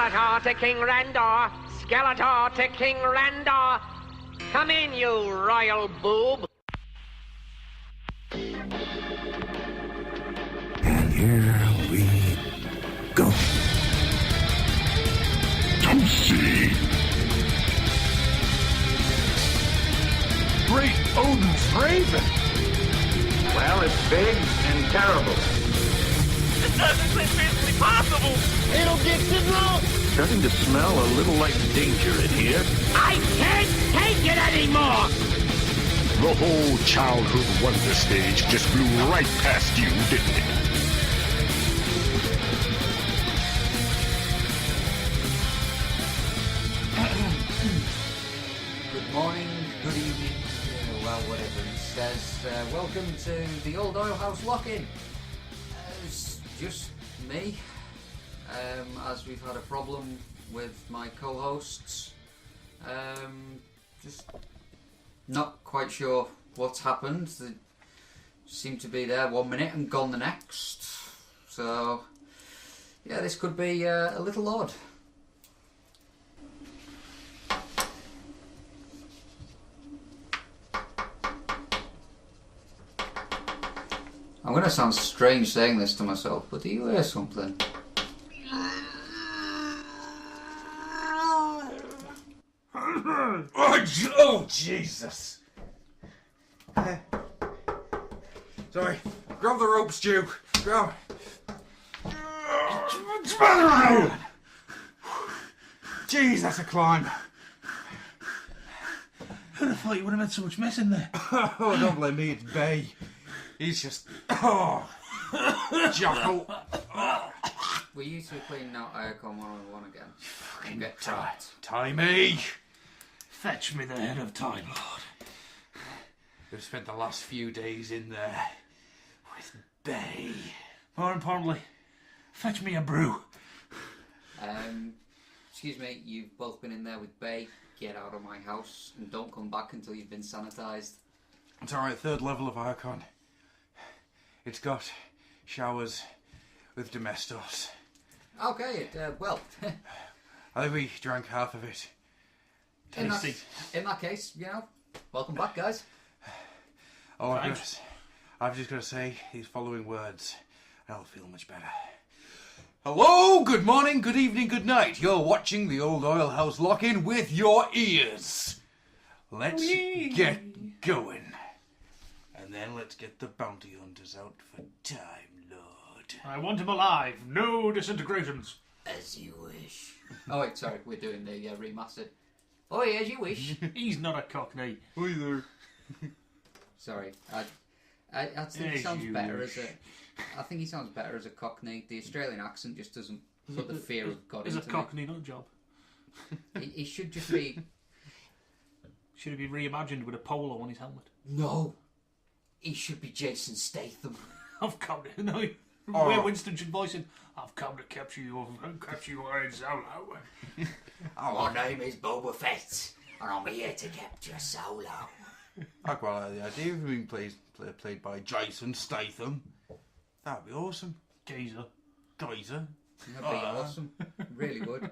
Skeletor to King Randor. Skeletor to King Randor. Come in, you royal boob. And here we go. Tootsie! Great Odin's Raven! Well, it's big and terrible. This doesn't seem physically possible! It'll get you drunk! Starting to smell a little like danger in here. I can't take it anymore! The whole childhood wonder stage just blew right past you, didn't it? Good morning, good evening, well, whatever it says. Welcome to the Old Oil House Lock-In. It's just me, as we've had a problem with my co-hosts. Just not quite sure what's happened. They seem to be there 1 minute and gone the next. So, yeah, this could be a little odd. I'm going to sound strange saying this to myself, but do you hear something? Oh, Jesus! Sorry. Grab the rope, Stu. Grab. Jeez, that's a climb. Who'd have thought you would have had so much mess in there? Oh, don't blame me, it's Bay. He's just... Oh! Jackal! We used to be cleaning out Aircon 101 again. Fucking get tight. Timey! Fetch me the head of Time Lord. We've spent the last few days in there with Bay. More importantly, fetch me a brew. Excuse me, you've both been in there with Bay. Get out of my house and don't come back until you've been sanitised. It's alright, 3rd level of Aircon. It's got showers with domestos. Okay, well, I think we drank half of it. in that case, you know, welcome back, guys. Oh, I've just got to say these following words, and I'll feel much better. Hello, good morning, good evening, good night. You're watching the Old Oil House Lock-In with your ears. Let's get going. And then let's get the bounty hunters out for Time Lord. I want him alive. No disintegrations. As you wish. Oh wait, sorry, we're doing the remastered. Oh yeah, as you wish. He's not a cockney. Hi there. Sorry, I think he sounds better as a. I think he sounds better as a Cockney. The Australian accent just doesn't put the fear of God into Is a Cockney not a job? He should just be. Should he be reimagined with a polo on his helmet? No, he should be Jason Statham. I've come to where Winston should voice him. I've come to capture you in Solo. My name is Boba Fett, and I'm here to capture Solo. I quite like the idea of him being played by Jason Statham. That'd be awesome. Geezer. That'd be awesome. Really would.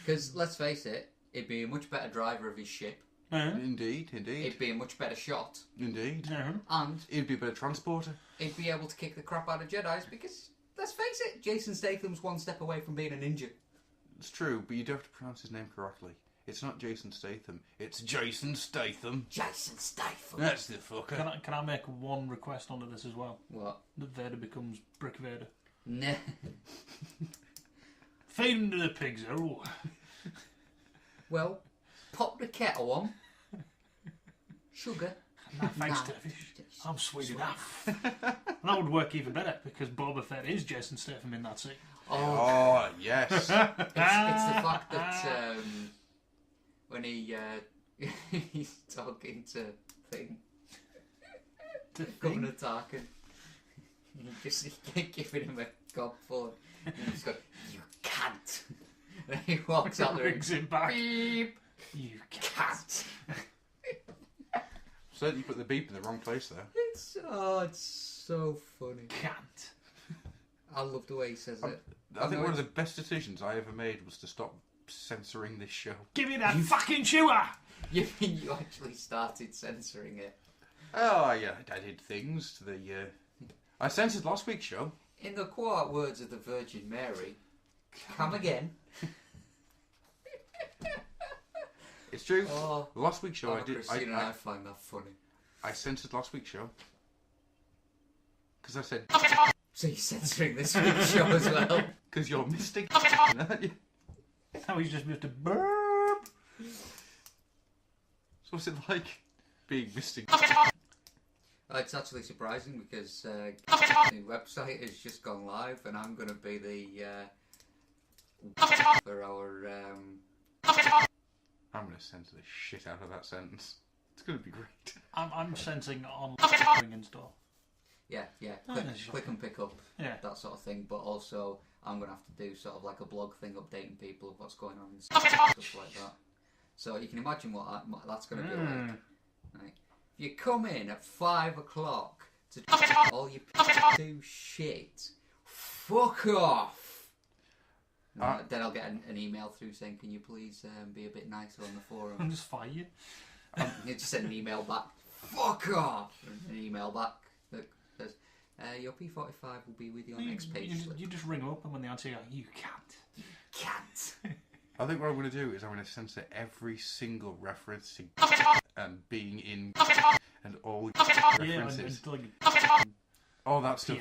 Because let's face it, he'd be a much better driver of his ship. Indeed. He'd be a much better shot. Indeed. And he'd be a better transporter. He'd be able to kick the crap out of Jedis because, let's face it, Jason Statham's one step away from being a ninja. It's true, but you do have to pronounce his name correctly. It's not Jason Statham. It's Jason Statham. Jason Statham. That's the fucker. Can I make one request onto this as well? What? That Vader becomes Brick Vader. Nah. Feed him to the pigs, oh. Well, pop the kettle on. Sugar. Nah, thanks, Dervish. I'm sweet enough. And that would work even better because Boba Fett is Jason Statham in that scene. Oh yes. It's the fact that when he's talking to Thing, Governor Tarkin, just giving him a gobful, and he's going, "You can't." And he walks out there and brings him back. Beep. You Can't. So you put the beep in the wrong place there. It's so funny. can't. I love the way he says it. I think one of the best decisions I ever made was to stop censoring this show. Give me that fucking chewer! You mean you actually started censoring it? Oh, yeah, I did things to the... I censored last week's show. In the quiet words of the Virgin Mary, come again. It's true. Oh, last week's show I did... Christine and I find that funny. I censored last week's show. Because I said... So you're censoring this week's show as well? Because you're Mystic. Now he's just Mr. Burp. So what's it like being Mystic? It's actually surprising because the website has just gone live and I'm going to be the... for our... I'm going to censor the shit out of that sentence. It's going to be great. I'm sensing on and stuff. Yeah. Click and pick up, that sort of thing. But also, I'm going to have to do sort of like a blog thing, updating people of what's going on and stuff like that. So you can imagine what that's going to be like. Right. If you come in at 5 o'clock to all you do shit, fuck off. Then I'll get an email through saying, can you please be a bit nicer on the forum? And just fire you. You just send an email back, fuck off, and an email back that says, your P45 will be with you on next page. You just ring up and when they answer you can't. You can't. I think what I'm going to do is I'm going to censor every single reference to being in and all references. All that stuff.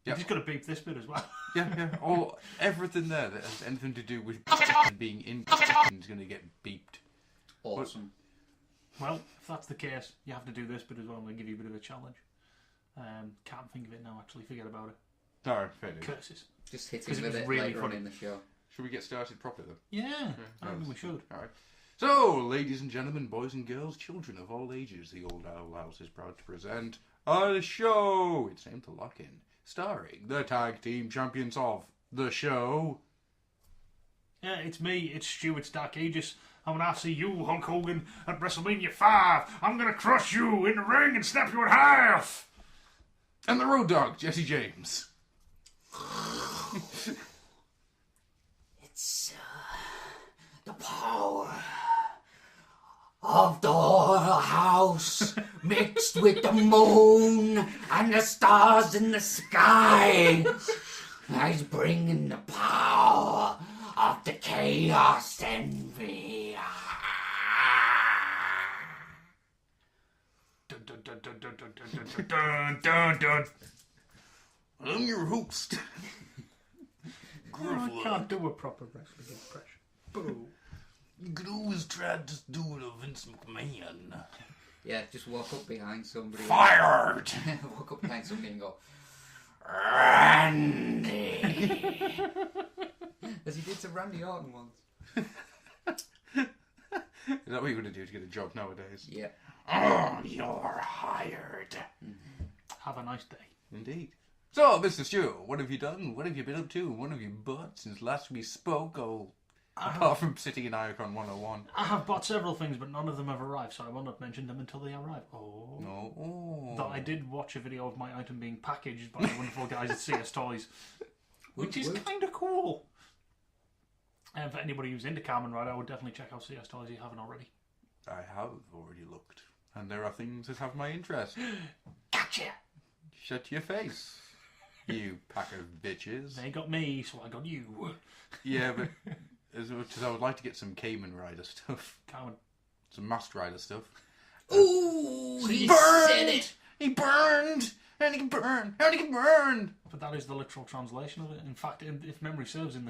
You've just got to beep this bit as well. Yeah. Everything there that has anything to do with being in is going to get beeped. Awesome. Well, if that's the case, you have to do this bit as well. I'm going to give you a bit of a challenge. Can't think of it now, actually. Forget about it. Alright, fair enough. Curses. Just hit him with it really later on in the show. Should we get started properly then? Yeah, I think we should. Alright. So, ladies and gentlemen, boys and girls, children of all ages, the Old Owl House is proud to present a show. It's named The Lock-In, starring the tag team champions of the show. Yeah, it's me, it's Stu, it's Dark Aegis. I'm going to see you, Hulk Hogan, at WrestleMania 5. I'm going to crush you in the ring and snap you in half. And the Road Dogg, Jesse James. It's the power of the Oil House mixed with the moon and the stars in the sky. He's bringing the power of the chaos envy. Dun, dun, dun, dun, dun, dun, dun, dun, dun. I'm your host. I can't do a proper wrestling impression. Boo. You could always try to do it of Vince McMahon. Yeah, just walk up behind somebody. Fired! Walk up behind somebody and go, Randy! As he did to Randy Orton once. Is that what you're going to do to get a job nowadays? Yeah. Oh, you're hired. Have a nice day. Indeed. So, Mr. Stu, what have you done? What have you been up to? What have you bought since last we spoke? Apart from sitting in Icon 101. I have bought several things, but none of them have arrived, so I will not mention them until they arrive. Oh. No. Though I did watch a video of my item being packaged by the wonderful guys at CS Toys, which is kind of cool. And for anybody who's into Kamen Rider, I would definitely check out CS Toys if you haven't already. I have already looked. And there are things that have my interest. Gotcha! Shut your face, you pack of bitches. They got me, so I got you. Yeah, but as much as I would like to get some Kamen Rider stuff. Some Masked Rider stuff. Ooh, he burned! said it! He burned! And he can burn! And he can burn! But that is the literal translation of it. In fact, if memory serves, in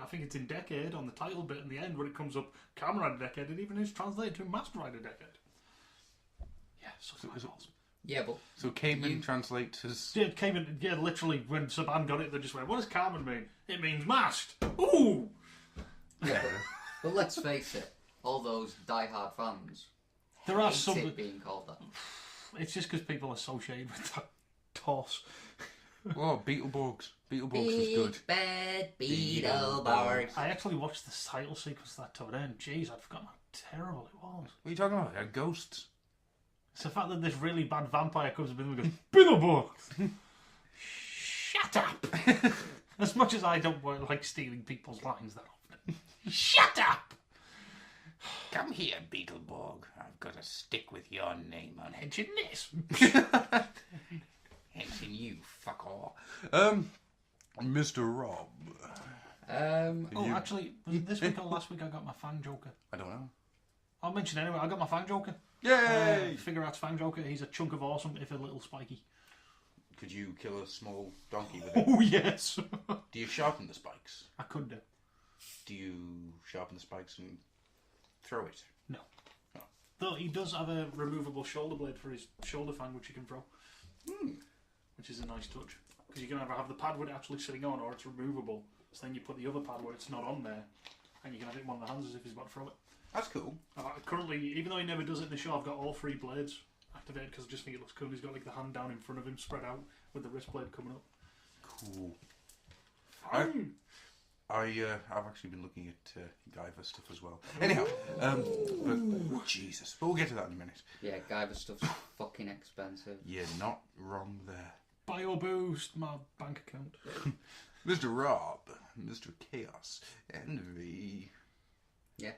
I think it's in Decade, on the title bit in the end, when it comes up, Kamen Rider Decade, it even is translated to Masked Rider Decade. Yeah, so yeah, but... So Kamen translates as... Yeah, Kamen, literally, when Saban got it, they just went, what does Kamen mean? It means masked. Ooh! Yeah, but let's face it, all those die-hard fans there are hate some it being called that. It's just because people associate with that toss. Oh, Beetleborgs. Beetleborgs was good. Big bad Beetleborgs. I actually watched the title sequence of that to an end. Jeez, I'd forgotten how terrible it was. What are you talking about? They're ghosts. It's the fact that this really bad vampire comes up and goes, Beetleborgs! Shut up! As much as I don't like stealing people's lines that often. Shut up! Come here, Beetleborg. I've got a stick with your name on it. Mention this. Mention you, fuck all. Mr. Rob. Actually, was it this week or last week I got my Fang Joker? I don't know. I'll mention anyway, I got my Fang Joker. Yay! Figure Out's Fang Joker, he's a chunk of awesome, if a little spiky. Could you kill a small donkey with it? Oh, yes! Do you sharpen the spikes? I could do. Do you sharpen the spikes and throw it? No. Oh. Though he does have a removable shoulder blade for his shoulder fang, which you can throw. Which is a nice touch. Because you can either have the pad with it actually sitting on, or it's removable. So then you put the other pad where it's not on there, and you can have it in one of the hands as if he's about to throw it. That's cool. Currently, even though he never does it in the show, I've got all 3 blades activated because I just think it looks cool. He's got like the hand down in front of him, spread out, with the wrist blade coming up. Cool. Fine. I've actually been looking at Guyver stuff as well. Anyhow, but Jesus, but we'll get to that in a minute. Yeah, Guyver stuff's fucking expensive. You're not wrong there. Bio boost my bank account. Mr. Rob, Mr. Chaos, Envy. Yeah.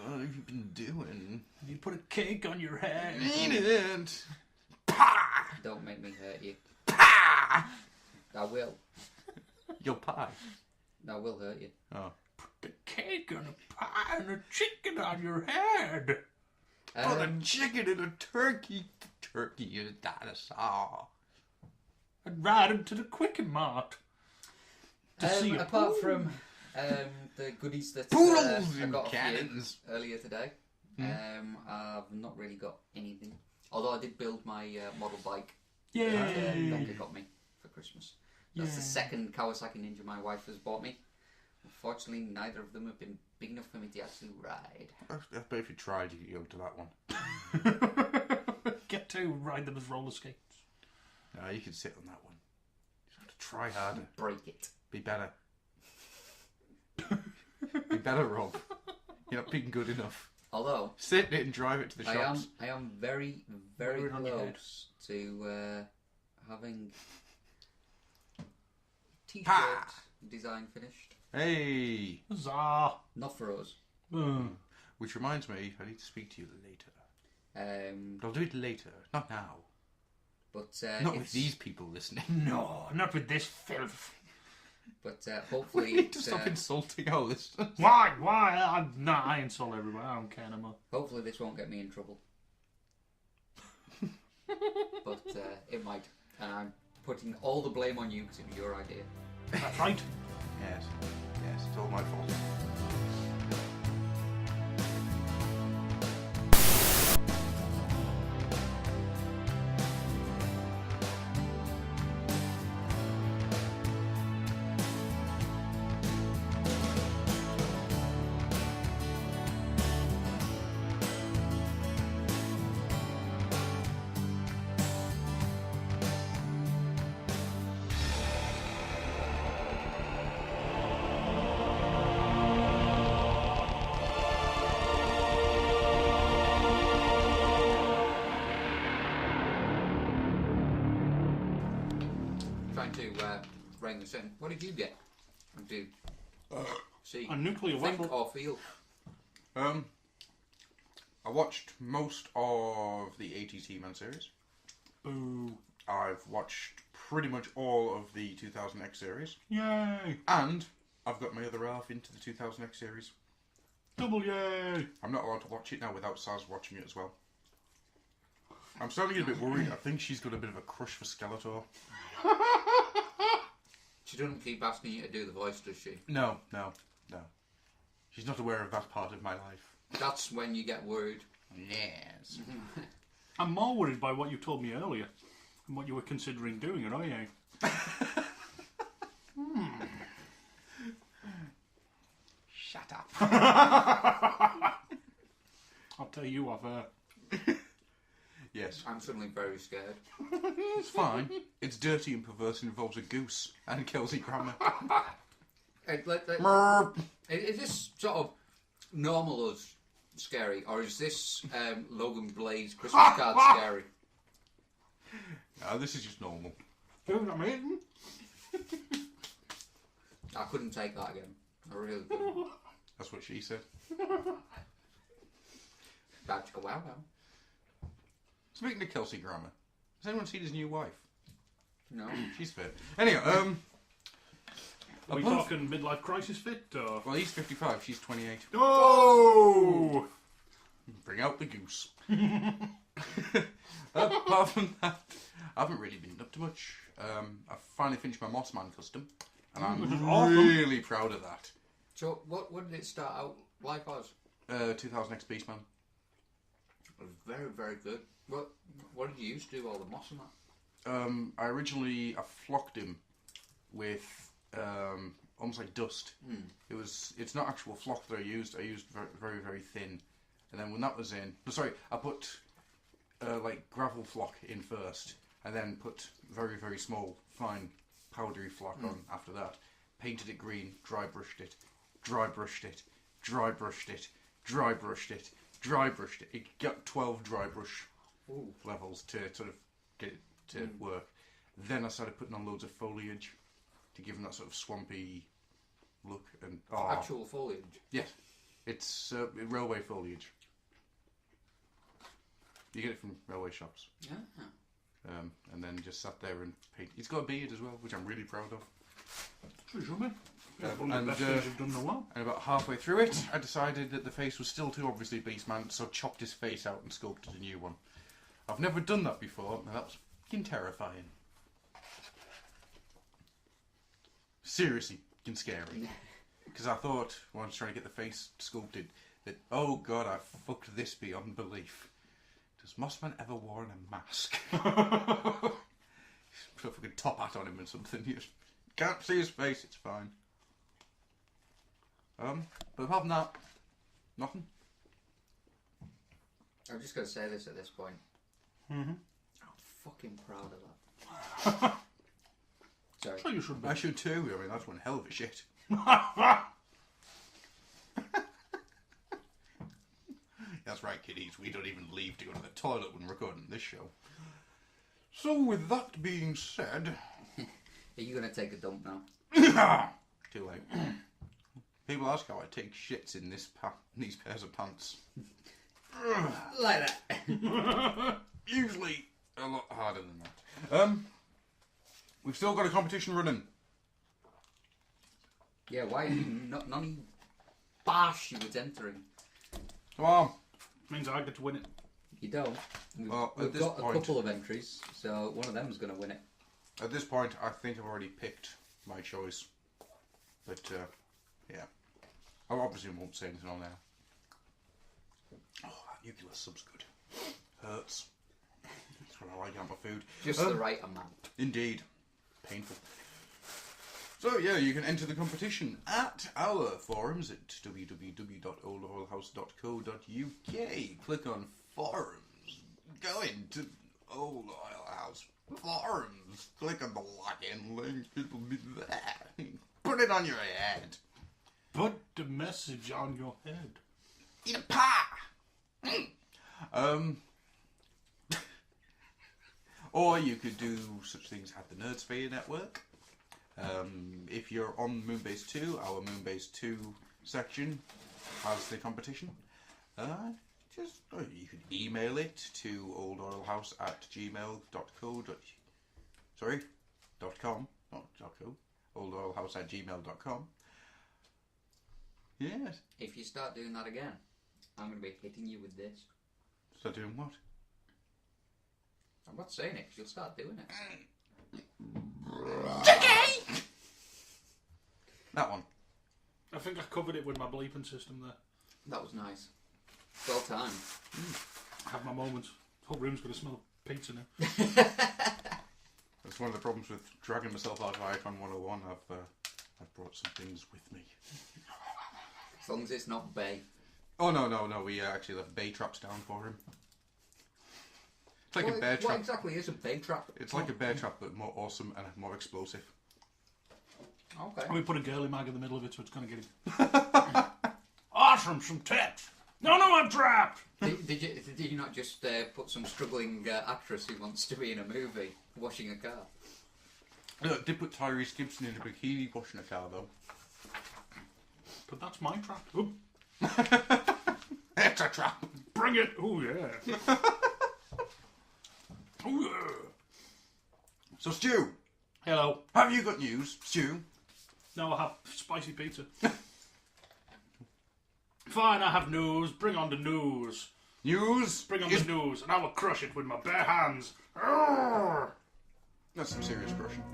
What have you been doing? You put a cake on your head. Eat it! Don't make me hurt you. Pah! I will. Your pie. I will hurt you. Oh. Put the cake on a pie and a chicken on your head. Put a chicken in a turkey. Turkey is a dinosaur. And ride him to the Quicken Mart. Apart from the goodies that Poodles I and got off cannons. you earlier today, I've not really got anything. Although I did build my model bike Yay! that Becca got me for Christmas. That's the Yay. second Kawasaki Ninja my wife has bought me. Unfortunately, neither of them have been big enough for me to actually ride. I bet if you tried, you could go to that one. Get to ride them as roller skates. No, you could sit on that one. You have to try harder. Break it. Be better. Be better, Rob. You're not being good enough. Although Sit in it and drive it to the shops. I am very, very Wear it on your head. close to having t-shirt Ha! design finished. Hey! Huzzah! Not for us. Which reminds me, I need to speak to you later. Um, But I'll do it later, not now. but Not with it's- these people listening. No, not with this filth. But We hopefully, need to stop insulting our listeners. Why? I insult everybody. I don't care no more. hopefully this won't get me in trouble. But it might, and I'm putting all the blame on you because it was your idea. That's right. Yes, yes, it's all my fault. Trying to rein this in. What did you get? Do see A nuclear think weapon. or feel? I watched most of the 80s He-Man series. Boo. I've watched pretty much all of the 2000X series. Yay. And I've got my other half into the 2000X series. Double yay. I'm not allowed to watch it now without Saz watching it as well. I'm starting to get a bit worried. I think she's got a bit of a crush for Skeletor. She doesn't keep asking you to do the voice, does she? No. She's not aware of that part of my life. That's when you get worried. Yes. I'm more worried by what you told me earlier and what you were considering doing at IA. Shut up. I'll tell you off air. Yes. I'm suddenly very scared. It's fine. It's dirty and perverse and involves a goose and Kelsey Grammer. Is this sort of normal as scary, or is this Logan Blaze Christmas card scary? No, this is just normal. Food I'm eating. I couldn't take that again. I really couldn't. That's what she said. That's go wow wow. Speaking of Kelsey Grammer, has anyone seen his new wife? No. She's fit. Anyway, Are we talking midlife crisis fit, or...? Well, he's 55, she's 28. Oh! Bring out the goose. Apart from that, I haven't really been up to much. I finally finished my Mossman custom, and I'm really proud of that. So, what did it start out like as? 2000 X Beastman. It was very, very good. What did you use to do all the moss and that? I originally flocked him with almost like dust. It's not actual flock that I used. I used very, very, very thin, and then when that was in, I put like gravel flock in first, and then put very, very small, fine, powdery flock on after that. Painted it green, dry brushed it, dry brushed it, dry brushed it, dry brushed it, dry brushed it. It got 12 dry brush levels to sort of get it to work. Then I started putting on loads of foliage to give them that sort of swampy look. And Actual foliage? Yes. It's railway foliage. You get it from railway shops. Yeah. And then just sat there and paint. He's got a beard as well, which I'm really proud of. Sure, man. One of the best things you've done in a while. And about halfway through it, I decided that the face was still too obviously Beastman, so chopped his face out and sculpted a new one. I've never done that before, and that was fucking terrifying. Seriously, fucking scary. Because I thought, when I was trying to get the face sculpted, that, oh god, I fucked this beyond belief. Does Mossman ever worn a mask? Put a fucking top hat on him and something. You just can't see his face, it's fine. But apart from that, nothing. I'm just going to say this at this point. Mm-hmm. I'm fucking proud of that. Sorry. So you should be. I should too. I mean, that's one hell of a shit. That's right, kiddies. We don't even leave to go to the toilet when recording this show. So, with that being said... Are you going to take a dump now? Too late. People ask how I take shits in these pairs of pants. Like that. Usually a lot harder than that. We've still got a competition running. Yeah, why are you not none bash you was entering? Come on. Means I get to win it. You don't. Well, We've got a couple of entries, so one of them's going to win it. At this point, I think I've already picked my choice. But, yeah. I obviously won't say anything on there. Oh, that nuclear sub's good. Hurts. That's what I like on my food. Just the right amount. Indeed. Painful. So, yeah, you can enter the competition at our forums at www.oldoilhouse.co.uk. Click on forums. Go into Old Oil House forums. Click on the login link. It'll be there. Put it on your head. Put the message on your head. Eat a pie. Or you could do such things at the Nerdsphere Network. If you're on Moonbase 2, our Moonbase 2 section has the competition. You could email it to oldoilhouse@gmail.co. Sorry, .com, not .co. oldoilhouse@gmail.com. Yes. If you start doing that again, I'm going to be hitting you with this. Start doing what? I'm not saying it, 'cause you'll start doing it. That one. I think I covered it with my bleeping system there. That was nice. Well timed. I have my moments. The whole room's going to smell of pizza now. That's one of the problems with dragging myself out of Icon 101. I've brought some things with me. As long as it's not Bay. Oh, no. We actually left bay traps down for him. It's like a bear trap. What exactly is a Bay trap? It's like a bear trap, but more awesome and more explosive. Okay. And we put a girly mag in the middle of it, so it's going to get him. Awesome, some tips. No, I'm trapped. Did you not just put some struggling actress who wants to be in a movie washing a car? Look, did put Tyrese Gibson in a bikini washing a car, though. But that's my trap. Oop. It's a trap. Bring it! Oh, yeah. Oh, yeah. So, Stu, Hello. have you got news, Stu? Now I have spicy pizza. Fine, I have news. Bring on the news. News? Bring on the news, and I will crush it with my bare hands. Arrgh! That's some serious crushing.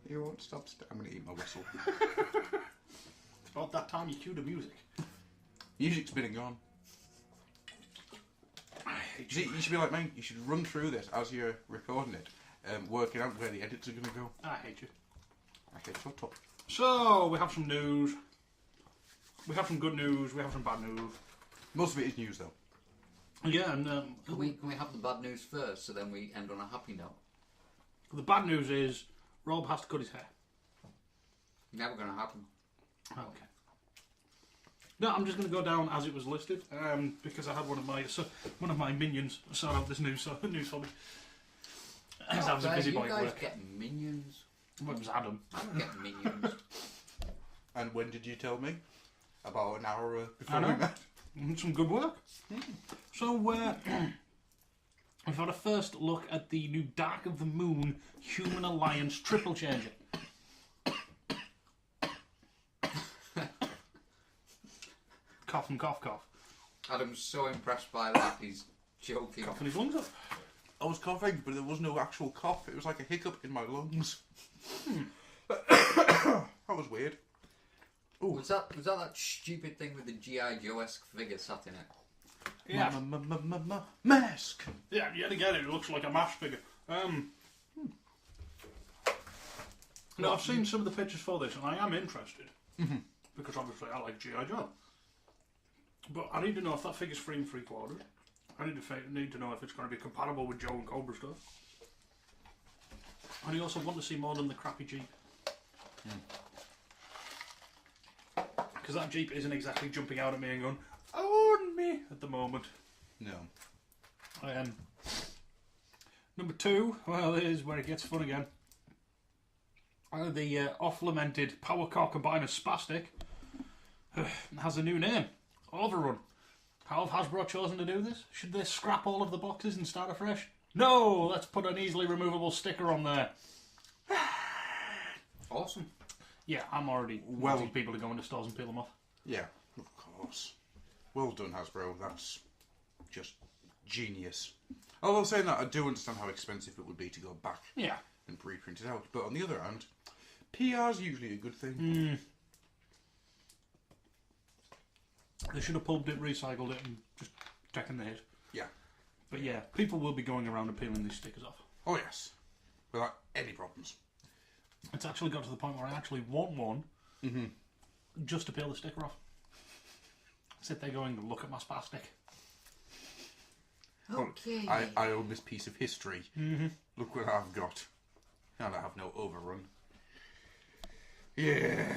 You won't stop. I'm going to eat my whistle. It's about that time you cue the music. Music's been and gone. See, you should be like me. You should run through this as you're recording it, working out where the edits are going to go. I hate you. Okay, shut up. So, we have some news. We have some good news. We have some bad news. Most of it is news, though. Yeah, and Can we have the bad news first, so then we end on a happy note? the bad news is Rob has to cut his hair. Never going to happen. Okay. No, I'm just going to go down as it was listed, because I had one of my minions sort out this news for me. As I was a busy boy you at guys work. get minions? Well, it was Adam. I don't get minions. And when did you tell me? About an hour before I know. we met. Some good work. So, we've had a first look at the new Dark of the Moon Human Alliance Triple Changer. Cough and cough, cough. Adam's so impressed by that, he's joking. Coughing his lungs up. I was coughing, but there was no actual cough. It was like a hiccup in my lungs. That was weird. Was that stupid thing with the G.I. Joe-esque figure sat in it? Yeah. Mask. Yeah, yet again, it looks like a MASH figure. Now, I've seen some of the pictures for this, and I am interested. Because obviously I like G.I. Joe. But I need to know if that figure's 3 3/4. I need to know if it's going to be compatible with Joe and Cobra stuff. And I also want to see more than the crappy Jeep. Because that Jeep isn't exactly jumping out at me and going, own me, at the moment. No. Number 2, well, here's where it gets fun again. The off-lamented Power Car Combiner Spastic has a new name. Overrun. How have Hasbro chosen to do this? Should they scrap all of the boxes and start afresh? No! Let's put an easily removable sticker on there. Awesome. Yeah, I'm already wanting people to go into stores and peel them off. Yeah, of course. Well done, Hasbro. That's just genius. Although saying that, I do understand how expensive it would be to go back and reprint it out. But on the other hand, PR's usually a good thing. They should have pulped it, recycled it, and just taken the hit. Yeah. But yeah, people will be going around and peeling these stickers off. Oh, yes. Without any problems. It's actually got to the point where I actually want one just to peel the sticker off. Sit there going, look at my spastic. Okay. I own this piece of history. Look what I've got. And I have no overrun. Yeah.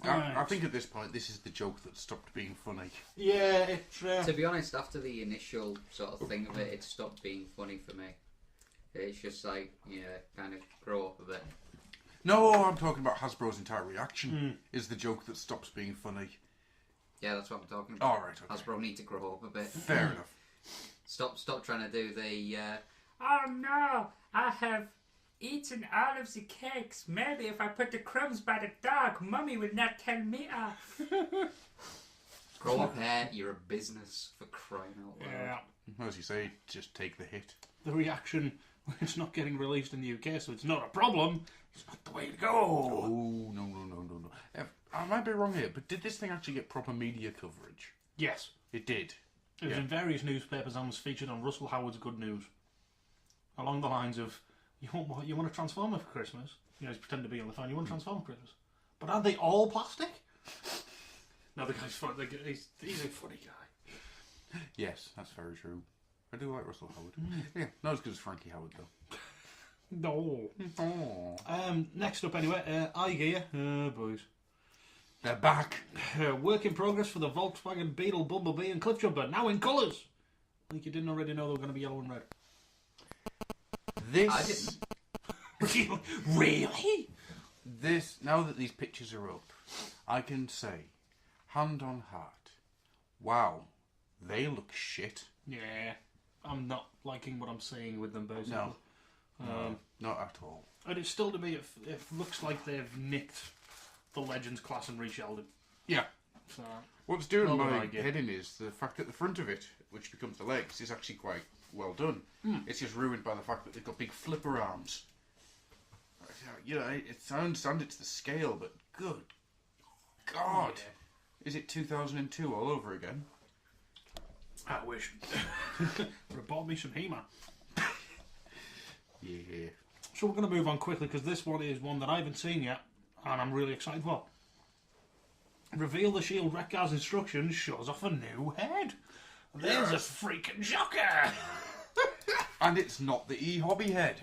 Right. Ah, I think at this point, this is the joke that stopped being funny. Yeah, it's... To be honest, after the initial sort of thing of it, it stopped being funny for me. It's just like, kind of grow up a bit. No, I'm talking about Hasbro's entire reaction is the joke that stops being funny. Yeah, that's what I'm talking about. All right, okay. Hasbro need to grow up a bit. Fair enough. Stop trying to do the... Oh no, I have eaten all of the cakes. Maybe if I put the crumbs by the dog, Mummy would not tell me off. Grow up, hair. You're a business, for crying out loud. Yeah. As you say, just take the hit. The reaction, it's not getting released in the UK, so it's not a problem. It's not the way to go. Oh, no. I might be wrong here, but did this thing actually get proper media coverage? Yes. It did. It was in various newspapers and was featured on Russell Howard's Good News. Along the lines of, You want what? You want a Transformer for Christmas? You know, he's pretending to be on the phone. You want a Transformer for Christmas? But aren't they all plastic? No, the guy's funny. He's a funny guy. Yes, that's very true. I do like Russell Howard. Yeah, not as good as Frankie Howard though. No. Oh. Next up, anyway, iGear. Oh, boys. They're back. Work in progress for the Volkswagen Beetle, Bumblebee, and Cliffjumper, now in colours. Like you didn't already know they were going to be yellow and red. I didn't. Really? This, now that these pictures are up, I can say, hand on heart, wow, they look shit. Yeah, I'm not liking what I'm seeing with them, basically. No, not at all. And it's still, to me, it looks like they've nicked the Legends class and reshelled it. Yeah. So, what's doing my head in is the fact that the front of it, which becomes the legs, is actually quite well done. It's just ruined by the fact that they've got big flipper arms. You know, I understand it's the scale, but good God. Yeah. Is it 2002 all over again? I wish. Would have bought me some He-Man. Yeah. So we're going to move on quickly because this one is one that I haven't seen yet and I'm really excited for. Reveal the Shield Wreck-Gar's instructions, shows off a new head. There's a freaking shocker! And it's not the e-hobby head.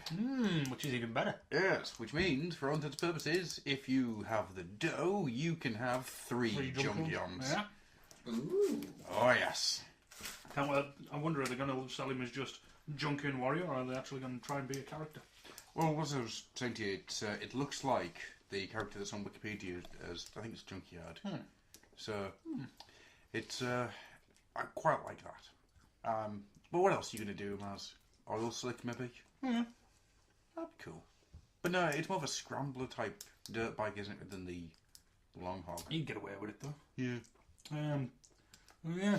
Which is even better. Yes, which means, for all intents and purposes, if you have the dough, you can have three Junkions. Yeah. Ooh. Oh, yes. I wonder if they're going to sell him as just Junkion Warrior, or are they actually going to try and be a character? Well, what I was saying to you, it looks like the character that's on Wikipedia as, I think it's Junkyard. So, it's, I quite like that. But what else are you going to do, Maz? Oil slick, maybe? Yeah. That'd be cool. But no, it's more of a scrambler type dirt bike, isn't it, than the long hog? You can get away with it, though. Yeah. Yeah.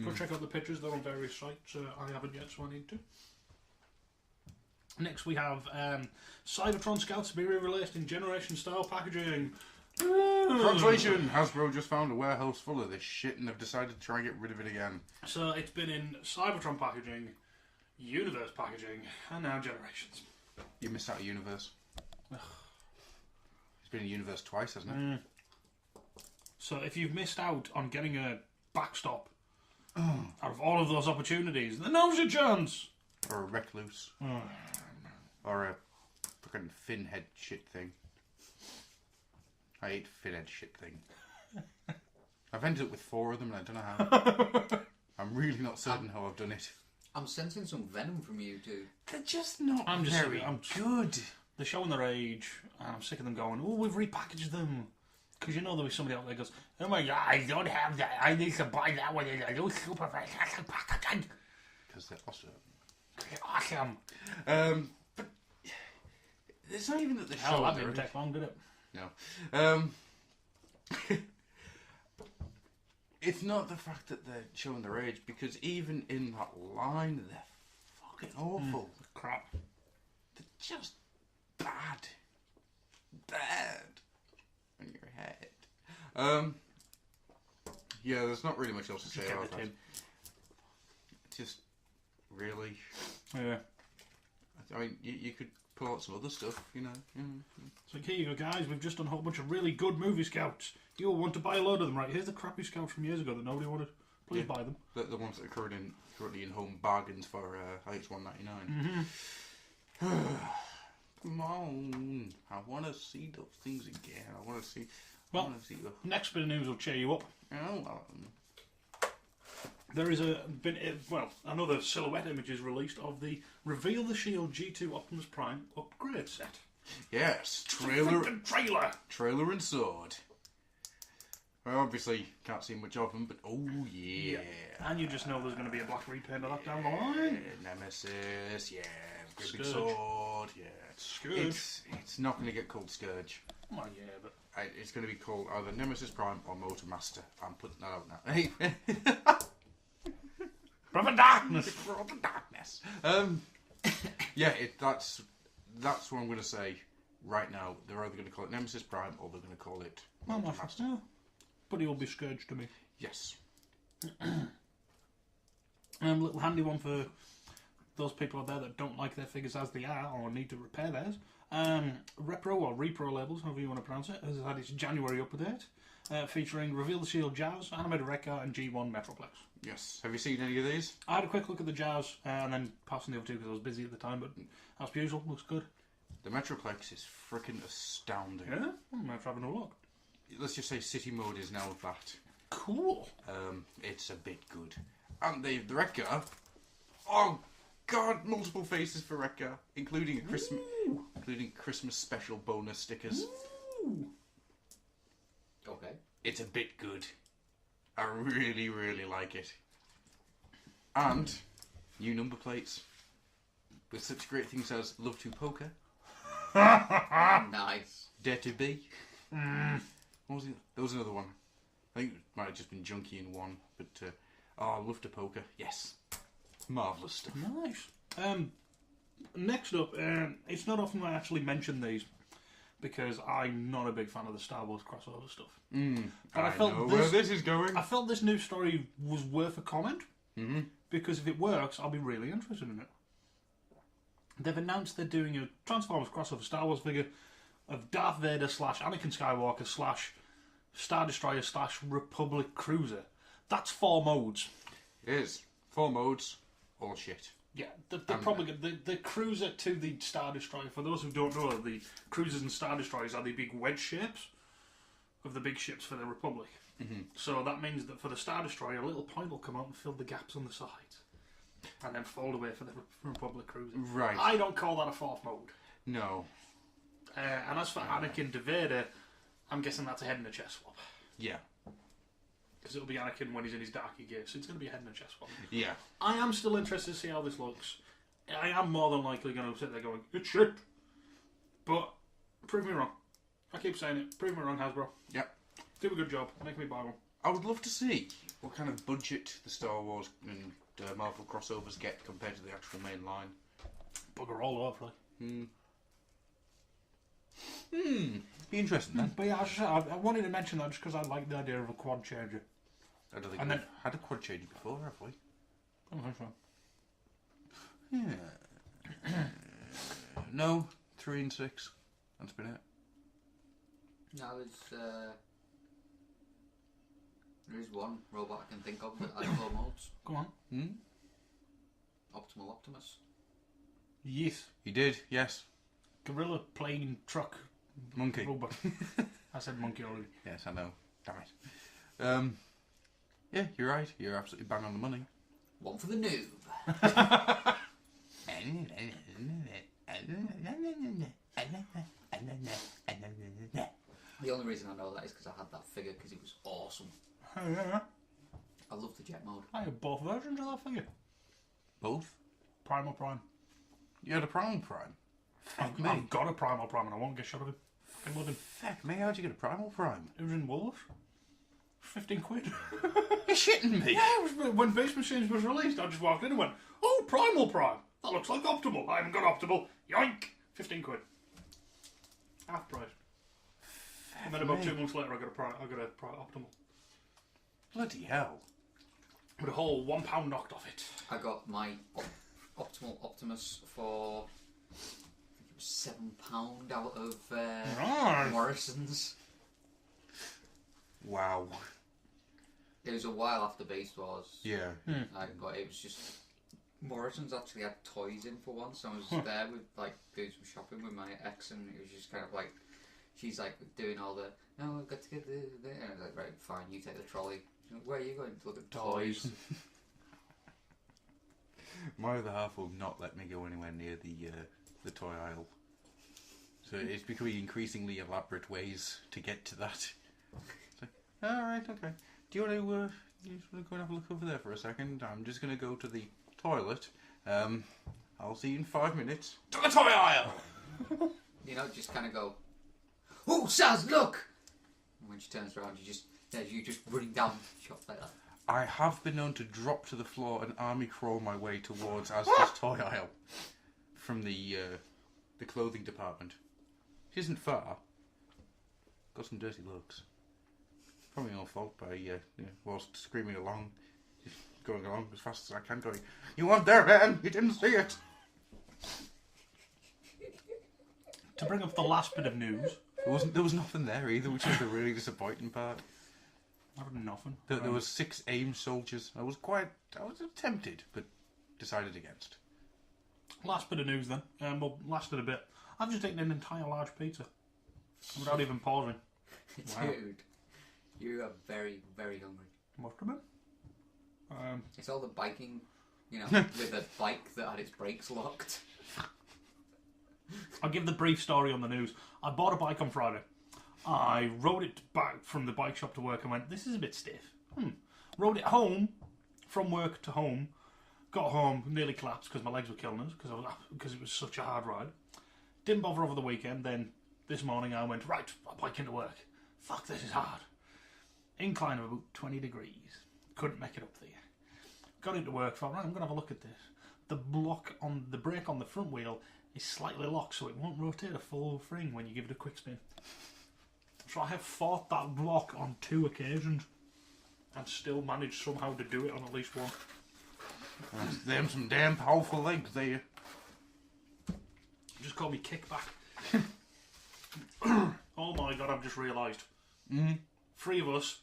Go check out the pictures, they're on various sites. I haven't yet, so I need to. Next we have Cybertron Scouts to be re-released in Generation-style packaging. Translation! Hasbro just found a warehouse full of this shit and have decided to try and get rid of it again. So it's been in Cybertron packaging, Universe packaging, and now Generations. You missed out a Universe. It's been in Universe twice, hasn't it? So if you've missed out on getting a backstop out of all of those opportunities, then now's your chance! Or a Recluse. Or a fucking Finhead shit thing. I hate Finhead shit thing. I've ended up with 4 of them and I don't know how. I'm really not certain how I've done it. I'm sensing some venom from you two. They're just not I'm good. They're showing their age, and I'm sick of them going, oh, we've repackaged them. Because you know there'll be somebody out there who goes, oh my god, I don't have that. I need to buy that one in a new super fantastic packaging. Because they're awesome. They're awesome. But it's not even that they're Hell, showing that their didn't age. take long, did it? No. It's not the fact that they're showing their age, because even in that line, they're fucking awful. Crap. They're just bad. Bad. On your head. Yeah, there's not really much else to say about that. Just, really? Yeah. I mean, you could pull out some other stuff, you know. So here you go, guys. We've just done a whole bunch of really good movie scouts. You'll want to buy a load of them, right? Here's the crappy scouts from years ago that nobody wanted. Please buy them. The ones that are currently in home bargains for I think it's $1.99. Come on, I want to see those things again. I want to see. Well, next bit of news will cheer you up. Oh, There is another silhouette image is released of the Reveal the Shield G2 Optimus Prime upgrade set. yes, Trailer trailer and sword. Well, obviously can't see much of them, but oh yeah. And you just know there's going to be a black repaint of that down the line. Nemesis, yeah, great big Scourge. sword, yeah. Scourge. It's not going to get called Scourge. Oh yeah, but It's going to be called either Nemesis Prime or Motor Master. I'm putting that out now. Brother Darkness. Brother Darkness. Yeah, that's what I'm going to say right now. They're either going to call it Nemesis Prime or they're going to call it Motor Master. Yeah. But he will be Scourge to me. Yes. Little handy one for those people out there that don't like their figures as they are or need to repair theirs. Repro or Repro labels, however you want to pronounce it, has had its January update, featuring Reveal the Shield Jars, Animated Rekka, and G1 Metroplex. Yes. Have you seen any of these? I had a quick look at the Jars and then passed on the other two because I was busy at the time, but as per usual, looks good. The Metroplex is freaking astounding. Yeah? I might have to have another look. Let's just say City Mode is now back. Cool. It's a bit good. And the Rekka, oh god, multiple faces for Rekka, including Christmas special bonus stickers. Ooh. Okay. It's a bit good. I really, really like it. And new number plates with such great things as Love to Poker, Nice. Dare to Be. What was it? There was another one. I think it might have just been Junkie in one, but Love to Poker. Yes, marvelous stuff. Nice. Next up, it's not often I actually mention these because I'm not a big fan of the Star Wars crossover stuff. But I felt know where this is going. I felt this news story was worth a comment because if it works, I'll be really interested in it. They've announced they're doing a Transformers crossover Star Wars figure of Darth Vader / Anakin Skywalker / Star Destroyer / Republic Cruiser. That's 4 modes. It is 4 modes, all shit. Yeah, they're probably the cruiser to the Star Destroyer. For those who don't know, the cruisers and Star Destroyers are the big wedge shapes of the big ships for the Republic. So that means that for the Star Destroyer, a little point will come out and fill the gaps on the sides, and then fold away for the Republic cruiser. Right. I don't call that a 4th mode. No. And as for Anakin to Vader, I'm guessing that's a head and a chest swap. Yeah. Because it'll be Anakin when he's in his darky gear, so it's going to be a head and a chest swap. Yeah. I am still interested to see how this looks. I am more than likely going to sit there going, it's shit. But, prove me wrong. I keep saying it. Prove me wrong, Hasbro. Yep. Do a good job. Make me buy one. I would love to see what kind of budget the Star Wars and Marvel crossovers get compared to the actual main line. Bugger all over, like. Be interesting then. But yeah, I wanted to mention that just because I like the idea of a quad changer. I don't think And we've then- had a quad changer before, have we? I don't think so. Yeah. No, 3 and 6. That's been it. No, there is one robot I can think of that has 4 modes. Go on. Optimal Optimus. Yes. He did, yes. Gorilla plane truck. Monkey. Robot. I said monkey already. Yes, I know. Damn it. Yeah, you're right. You're absolutely bang on the money. One for the noob. The only reason I know that is because I had that figure because it was awesome. Oh, yeah. I love the jet mode. I have both versions of that figure. Both? Primal Prime. You had a Primal Prime? Fuck me. I've got a Primal Prime and I won't get shot of him. I love him. Fuck me, how'd you get a Primal Prime? It was in Wolves. 15 quid. You're shitting me. Yeah, it was, when Beast Machines was released, I just walked in and went, oh, Primal Prime. That looks like Optimal. I haven't got Optimal. Yoink. 15 quid. Half price. And then about 2 months later, I got a Optimal. Bloody hell. With a whole £1 knocked off it. I got my Optimal Optimus for I think it was £7 out of Right. Morrison's. Wow. It was a while after Beast Wars. Yeah. I got it. It was just Morrison's actually had toys in for once. I was there with like doing some shopping with my ex, and it was just kind of like she's like doing all the no, I've got to get the and I was like, right, fine, you take the trolley. She's like, where are you going to look at toys? My other half will not let me go anywhere near the toy aisle. So it's becoming increasingly elaborate ways to get to that. It's like, alright, okay. Do you want to you just want to go and have a look over there for a second? I'm just going to go to the toilet. I'll see you in 5 minutes. To the toy aisle! You know, just kind of go, oh, Saz, look! And when she turns around, you just running down the shop like that. I have been known to drop to the floor and army crawl my way towards Asda's toy aisle from the clothing department. Which isn't far. Got some dirty looks. Probably your fault by whilst screaming along, going along as fast as I can, going, "You weren't there, man. You didn't see it." To bring up the last bit of news. There was nothing there either, which was the really disappointing part. Nothing. There was 6 AIM soldiers. I was tempted, but decided against. Last bit of news then. Well, lasted a bit. I've just eaten an entire large pizza without even pausing. Dude, you are very, very hungry. Must have been. It's all the biking, with a bike that had its brakes locked. I'll give the brief story on the news. I bought a bike on Friday. I rode it back from the bike shop to work and went, this is a bit stiff. Rode it home, from work to home. Got home, nearly collapsed because my legs were killing us because it was such a hard ride. Didn't bother over the weekend. Then this morning I went, right, I'll bike into work. Fuck, this is hard. Incline of about 20 degrees. Couldn't make it up there. Got into work, thought, right, I'm going to have a look at this. The brake on the front wheel is slightly locked, so it won't rotate a full thing when you give it a quick spin. So I have fought that block on 2 occasions and still managed somehow to do it on at least one. Them some damn powerful legs there. Just call me Kickback. Oh my god, I've just realised. 3 of us.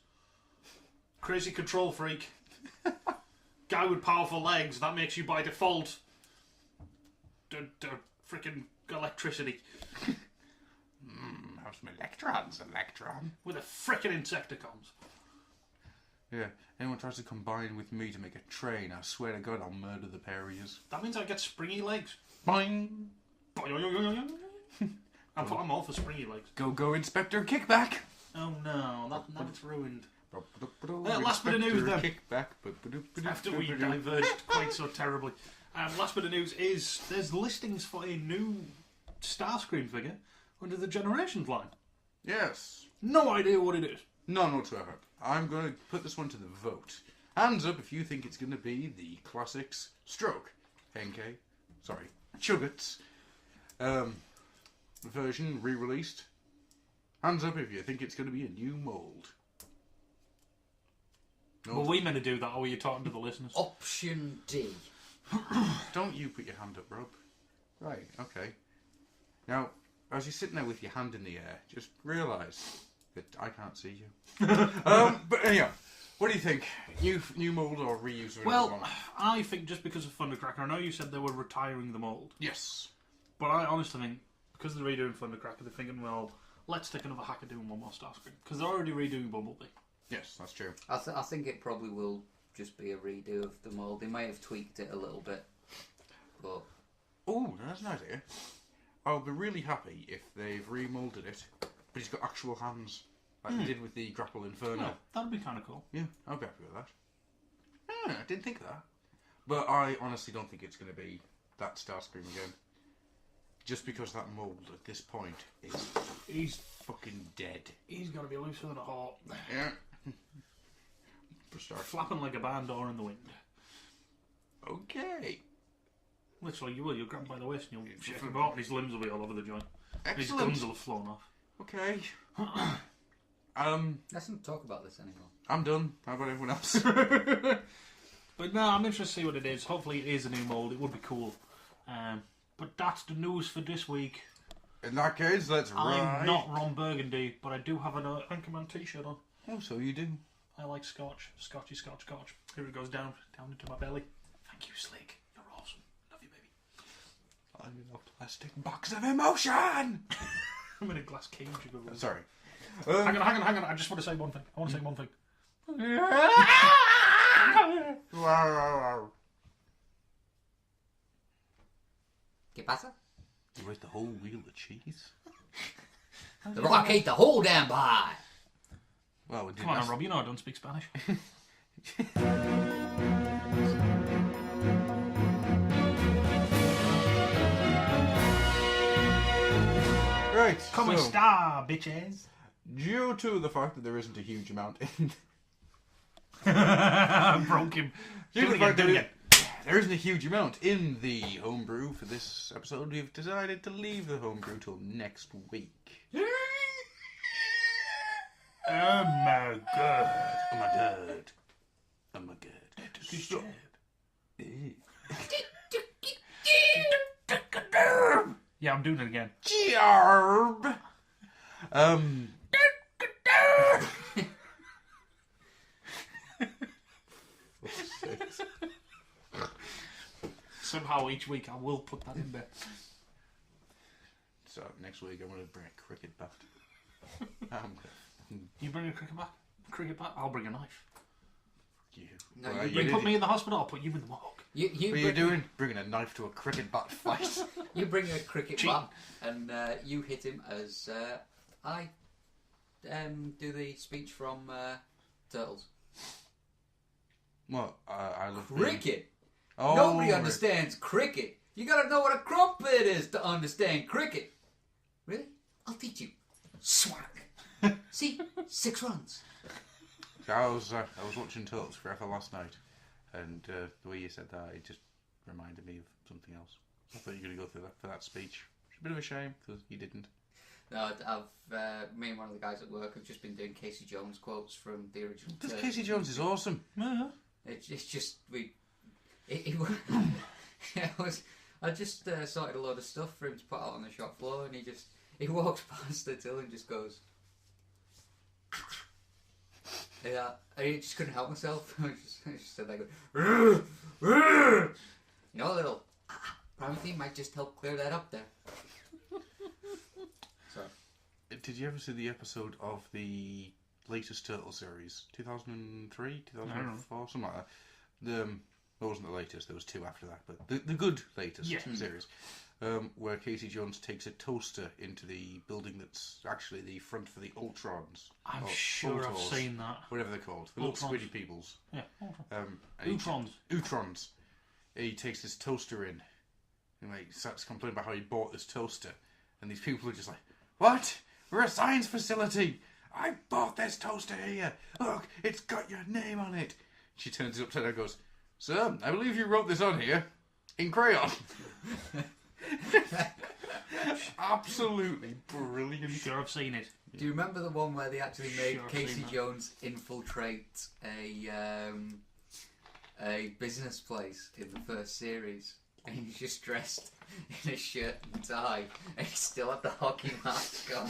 Crazy control freak. Guy with powerful legs, that makes you by default. Freaking electricity. Have some electrons, Electron. With a frickin' Insecticons. Yeah, anyone tries to combine with me to make a train, I swear to God I'll murder the pair of yous. That means I get springy legs. Boing! I'm all for springy legs. Go, Inspector Kickback! Oh no, that's ruined. Last bit of news then. Kickback. After we diverged quite so terribly. Last bit of news is there's listings for a new Starscream figure under the Generations line. Yes. No idea what it is. None whatsoever. I'm going to put this one to the vote. Hands up if you think it's going to be the Classics Stroke Chuggets version re-released. Hands up if you think it's going to be a new mould. No. Well, we meant to do that, or were you talking to the listeners? Option D. Don't you put your hand up, Rob. Right, okay. Now, as you're sitting there with your hand in the air, just realise that I can't see you. But anyhow, what do you think? New mould or reuse of Well, one? I think just because of Thundercracker, I know you said they were retiring the mould. Yes. But I honestly think, because they're redoing Thundercracker, they're thinking, well, let's take another hack at doing one more Starscream. Because they're already redoing Bumblebee. Yes, that's true. I think it probably will just be a redo of the mould. They may have tweaked it a little bit, but... Oh, that's an idea. I'll be really happy if they've remoulded it, but he's got actual hands, like they did with the Grapple Inferno. Yeah, that'd be kind of cool. Yeah, I'll be happy with that. I didn't think of that. But I honestly don't think it's going to be that Starscream again. Just because that mould at this point is... He's fucking dead. He's got to be looser than a hawk. Yeah. Flapping like a barn door in the wind. Okay. Literally, you will. You'll grab him by the waist and you'll shake him about and his limbs will be all over the joint. Excellent. His guns will have flown off. Okay. Let's not talk about this anymore. I'm done. How about everyone else? But no, I'm interested to see what it is. Hopefully it is a new mould. It would be cool. But that's the news for this week. In that case, let's ride. I'm not Ron Burgundy, but I do have an Anchorman t-shirt on. Oh, so you do. I like Scotch. Scotchy, Scotch, Scotch. Here it goes down into my belly. Thank you, Slick. You're awesome. Love you, baby. I'm in a plastic box of emotion! I'm in a glass cage. Sorry. Hang on. I just want to say one thing. ¿Qué pasa? You ate the whole wheel of cheese? The Rock ate the whole damn pie! Well, come on, Rob, you know I don't speak Spanish. Right. Como está, bitches? Due to the fact that there isn't a huge amount in... I broke him. Due to the fact that there isn't a huge amount in the homebrew for this episode, we've decided to leave the homebrew till next week. Oh my god. Oh my god. Oh my god. Took his jab. Yeah, I'm doing it again. Jarb. Somehow each week I will put that in there. So next week I'm going to bring a cricket bat. You bring a cricket bat? I'll bring a knife. You. No, Well, You put me in the hospital, I'll put you in the morgue. What are you doing? Bringing a knife to a cricket bat fight? You bring a cricket Cheating. bat and you hit him as I do the speech from Turtles. What? I love Cricket? Oh, Nobody understands cricket. You gotta know what a crumpet is to understand cricket. Really? I'll teach you. Swack. See? 6 runs. I was watching Turtles Forever last night, and the way you said that, it just reminded me of something else. I thought you were going to go through that for that speech. It's a bit of a shame because you didn't. No, me and one of the guys at work have just been doing Casey Jones quotes from the original. Because Casey Jones is awesome. Yeah. It's just I just sorted a load of stuff for him to put out on the shop floor, and he walks past the till and just goes. Yeah, I just couldn't help myself. I just said that. You know, a little primatine might just help clear that up there. So, Did you ever see the episode of the latest Turtle series? 2003, 2004, something like that. It wasn't the latest. There was 2 after that, but the good latest series, where Casey Jones takes a toaster into the building that's actually the front for the Ultrons. I'm sure I've seen that. Whatever they're called, the little squiddy peoples. Yeah. Utrons. Utrons. He takes this toaster in, and starts complaining about how he bought this toaster, and these people are just like, "What? We're a science facility. I bought this toaster here. Look, it's got your name on it." She turns it upside down and goes, "Sir, I believe you wrote this on here in crayon." Absolutely brilliant. Sure, I've seen it. do you remember the one where they actually made Sure, I've Casey seen that. Jones infiltrate a business place in the first series? And he's just dressed in a shirt and tie, and he still had the hockey mask on.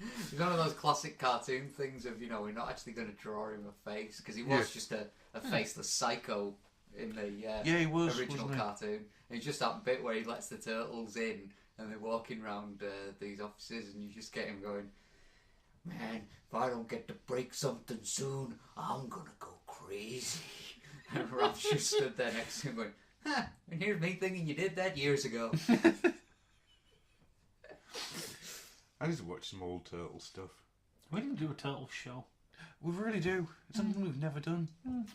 It's one of those classic cartoon things of, we're not actually going to draw him a face, because he was just a faceless psycho in the he was, original wasn't he? cartoon. And it's just that bit where he lets the turtles in, and they're walking around these offices, and you just get him going, "Man, if I don't get to break something soon, I'm going to go crazy." And Ralph just stood there next to him going, and here's me thinking you did that years ago. I need to watch some old Turtle stuff. We didn't do a Turtles show. We really do. It's something we've never done.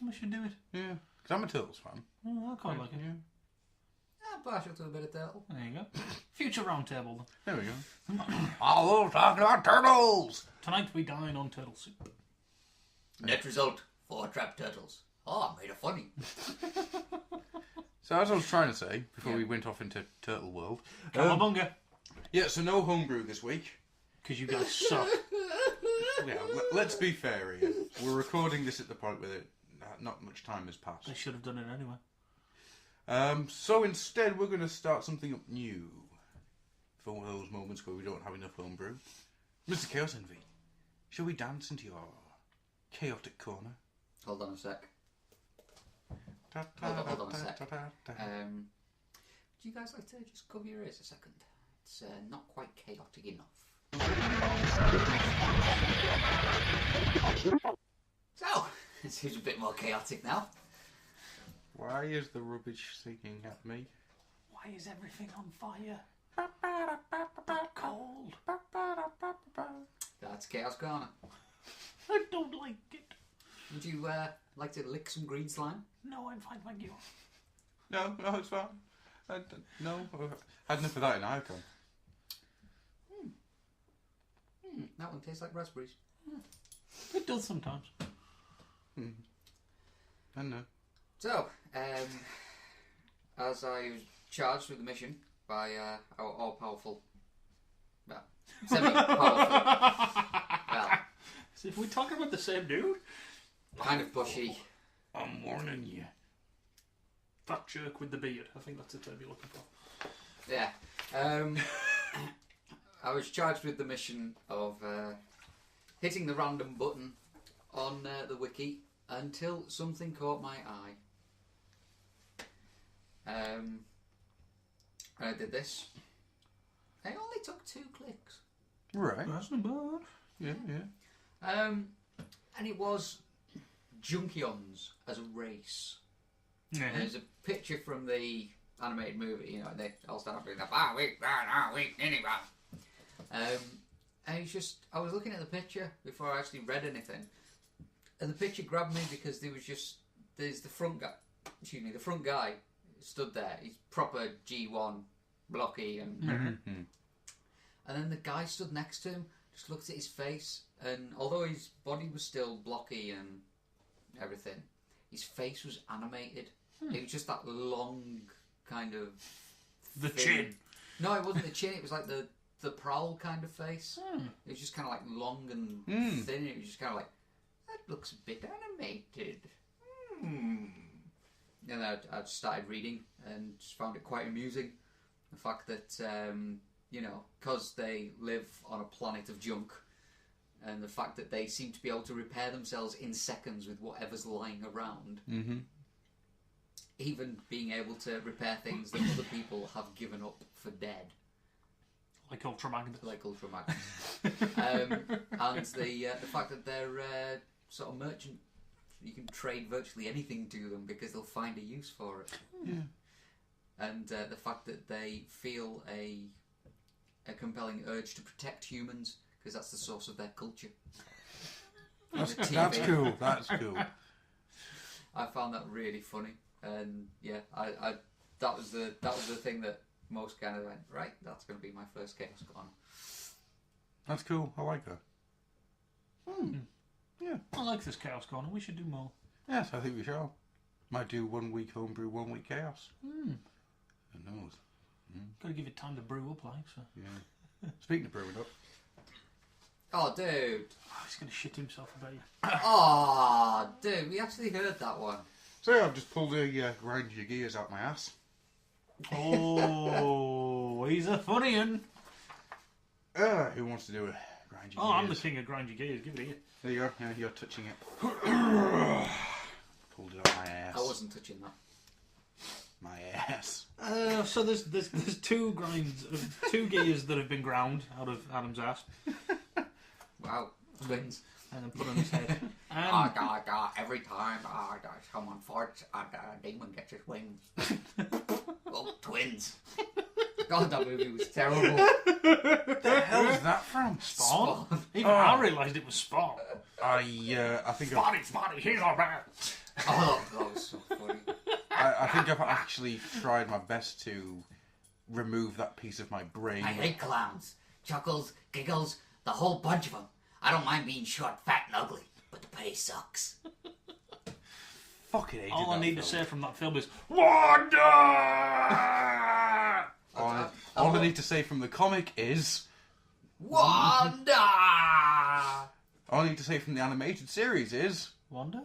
We should do it. Yeah, because I'm a Turtles fan. I quite like it. Yeah. I'm partial to a bit of turtle. There you go. Future roundtable then. There we go. Oh, we're talking about turtles. Tonight we dine on turtle soup. Net result, 4 trapped turtles. Oh, I made it funny. So as I was trying to say, before we went off into Turtle World... Cowabunga. Yeah, so no homebrew this week. Because you guys suck. Yeah, let's be fair here. We're recording this at the point where not much time has passed. They should have done it anyway. So instead, we're going to start something up new. For one of those moments where we don't have enough homebrew. Mr. Chaos Envy, shall we dance into your chaotic corner? Hold on a sec. Hold on a sec. Do you guys like to just cover your ears a second? It's not quite chaotic enough. So, it seems a bit more chaotic now. Why is the rubbish singing at me? Why is everything on fire? Cold. That's Chaos Corner. I don't like it. Would you like to lick some green slime? No, I'm fine, thank you. No, it's fine. No, I had enough of that in Icon. That one tastes like raspberries. It does sometimes. I know. So, as I was charged with the mission by our all-powerful, well, semi-powerful, well, So if we're talking about the same dude? kind of bushy, I'm warning you. Fat jerk with the beard. I think that's the term you're looking for. Yeah. I was charged with the mission of hitting the random button on the wiki until something caught my eye. I did this. It only took 2 clicks. Right. That's not bad. Yeah. And it was Junkions as a race. Yeah. There's a picture from the animated movie, you know, they all stand up and go, and it's just, I was looking at the picture before I actually read anything, and the picture grabbed me because there's the front guy stood there, he's proper G1, blocky, and then the guy stood next to him, just looked at his face, and although his body was still blocky and everything, his face was animated. It was just that long kind of the thin... chin. No, it wasn't the chin. It was like the prowl kind of face. It was just kind of like long and thin. It was just kind of like, that looks a bit animated. And then I started reading and just found it quite amusing. The fact that you know, because they live on a planet of junk, and the fact that they seem to be able to repair themselves in seconds with whatever's lying around. Even being able to repair things that other people have given up for dead. Like Ultramagnus. And the fact that they're sort of merchant, you can trade virtually anything to them because they'll find a use for it. And the fact that they feel a compelling urge to protect humans because that's the source of their culture. That's cool. That's cool. I found that really funny. And yeah, I that was the thing that most kind of went, right, that's going to be my first Chaos Corner. That's cool. I like that. Yeah. I like this Chaos Corner. We should do more. Yes, I think we shall. Might do 1 week homebrew, 1 week chaos. Who knows? Got to give it time to brew up, like so. Yeah. Speaking of brewing up. Oh, dude. Oh, he's going to shit himself about you. Oh, dude, we actually heard that one. So yeah, I've just pulled a grind your gears out my ass. Oh, he's a funny un. Who wants to do a grind your gears? I'm the king of grind your gears. Give it here. There you go. Yeah, you're touching it. Pulled it out my ass. I wasn't touching that. My ass. So there's 2 grinds, 2 gears that have been ground out of Adam's ass. Wow, twins. And then put on his head. Every time someone farts, a demon gets his wings. Oh, twins. God, that movie was terrible. What the hell is that from? Spawn? Even I realised it was Spawn. I think Spotty, he's our man. Oh, that was so funny. I think I've actually tried my best to remove that piece of my brain. I hate clowns. Chuckles, giggles, the whole bunch of them. I don't mind being short, fat, and ugly, but the pay sucks. Fucking hated All I that need film. to say from that film is Wanda! All I need to say from the comic is Wanda! All I need to say from the animated series is Wanda?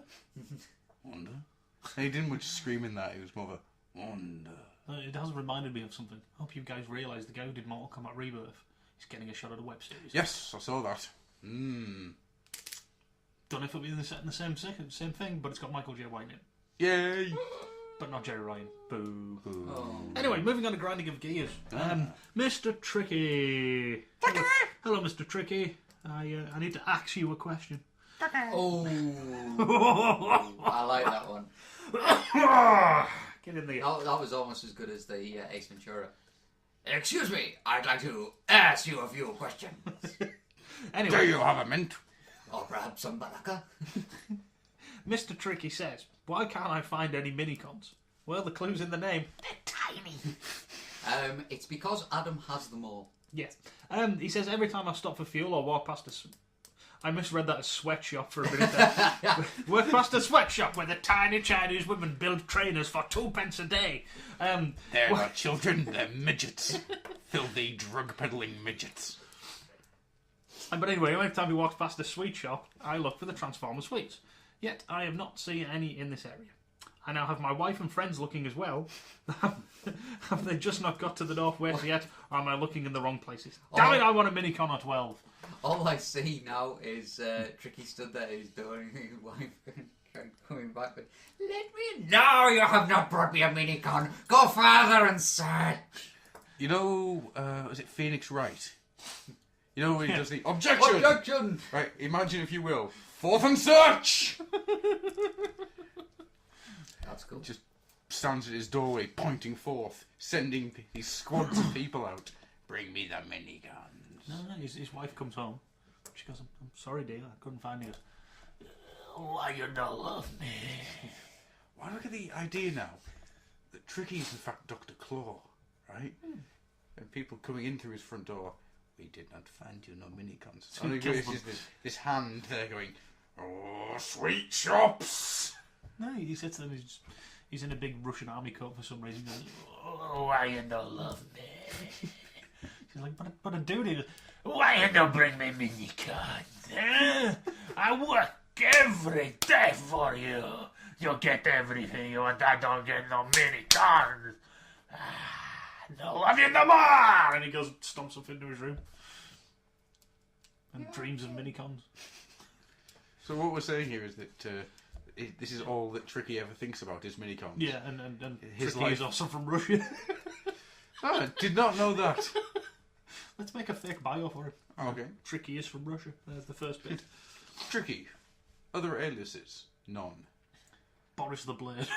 Wanda. He didn't much scream in that. He was more of a Wanda. It has reminded me of something. I hope you guys realise the guy who did Mortal Kombat Rebirth is getting a shot at a web series. Yes, I saw that. Don't know if it'll be set in the same thing, but it's got Michael J. White in it. Yay! But not Jerry Ryan. Boo. Oh. Anyway, moving on to grinding of gears. Mr. Tricky. Hello, Mr. Tricky. I need to ask you a question. Oh. I like that one. Get in there. That was almost as good as the Ace Ventura. Excuse me, I'd like to ask you a few questions. Anyway. Do you have a mint? Or perhaps some baraka? Mr. Tricky says, why can't I find any minicons? Well, the clue's in the name. They're tiny. It's because Adam has them all. Yes. He says, every time I stop for fuel or walk past I misread that as sweatshop for a minute there. Walk past a sweatshop where the tiny Chinese women build trainers for 2p a day. They're not children, they're midgets. Filthy drug-peddling midgets. But anyway, every time he walks past a sweet shop, I look for the Transformer sweets. Yet I have not seen any in this area. I now have my wife and friends looking as well. Have they just not got to the northwest yet, or am I looking in the wrong places? Damn it, I want a Minicon or 12. All I see now is Tricky stood there, he's doing his wife coming back with, let me in. No, you have not brought me a Minicon. Go farther and search. You know, is it Phoenix Wright? You know when he does the objection? Objection! Right, imagine if you will. Forth and search! That's cool. Just stands at his doorway, pointing forth, sending these squads of people out. Bring me the miniguns. No, his wife comes home. She goes, I'm sorry, dear, I couldn't find you. Why you don't love me? Why look at the idea now that Tricky is in fact Dr. Claw, right? And people coming in through his front door, we did not find you no minicons. And it's just this hand there going, oh, sweet chops! No, he sits there and he's in a big Russian army coat for some reason. He goes, oh, why you don't love me? She's like, but I do need it. Why you don't bring me minicons? I work every day for you. You get everything you want. I don't get no minicons. No love you no more. And he goes, stomps up into his room and dreams of minicons. So what we're saying here is that this is all that Tricky ever thinks about is minicons. Yeah, and his Tricky life is also from Russia. I did not know that. Let's make a fake bio for him. Okay. Tricky is from Russia. There's the first bit. Tricky. Other aliases? None. Boris the Blade.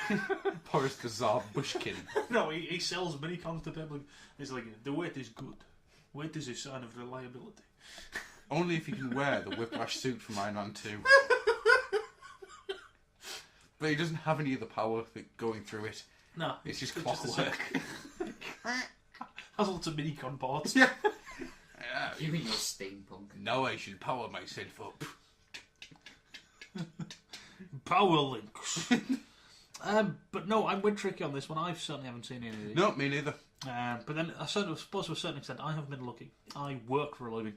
Boris the Tsar Bushkin. No, he sells minicons to people. He's like, the weight is good. Weight is a sign of reliability. Only if you can wear the Whiplash suit from Iron Man 2. But he doesn't have any of the power going through it. No. It's just clockwork. Has lots of minicon parts. Yeah. You mean you're steampunk? Now I should power myself up. Power links. But no, I'm with Tricky on this one. I certainly haven't seen any of these. No, me neither. But then I suppose to a certain extent I have been lucky. I work for a living.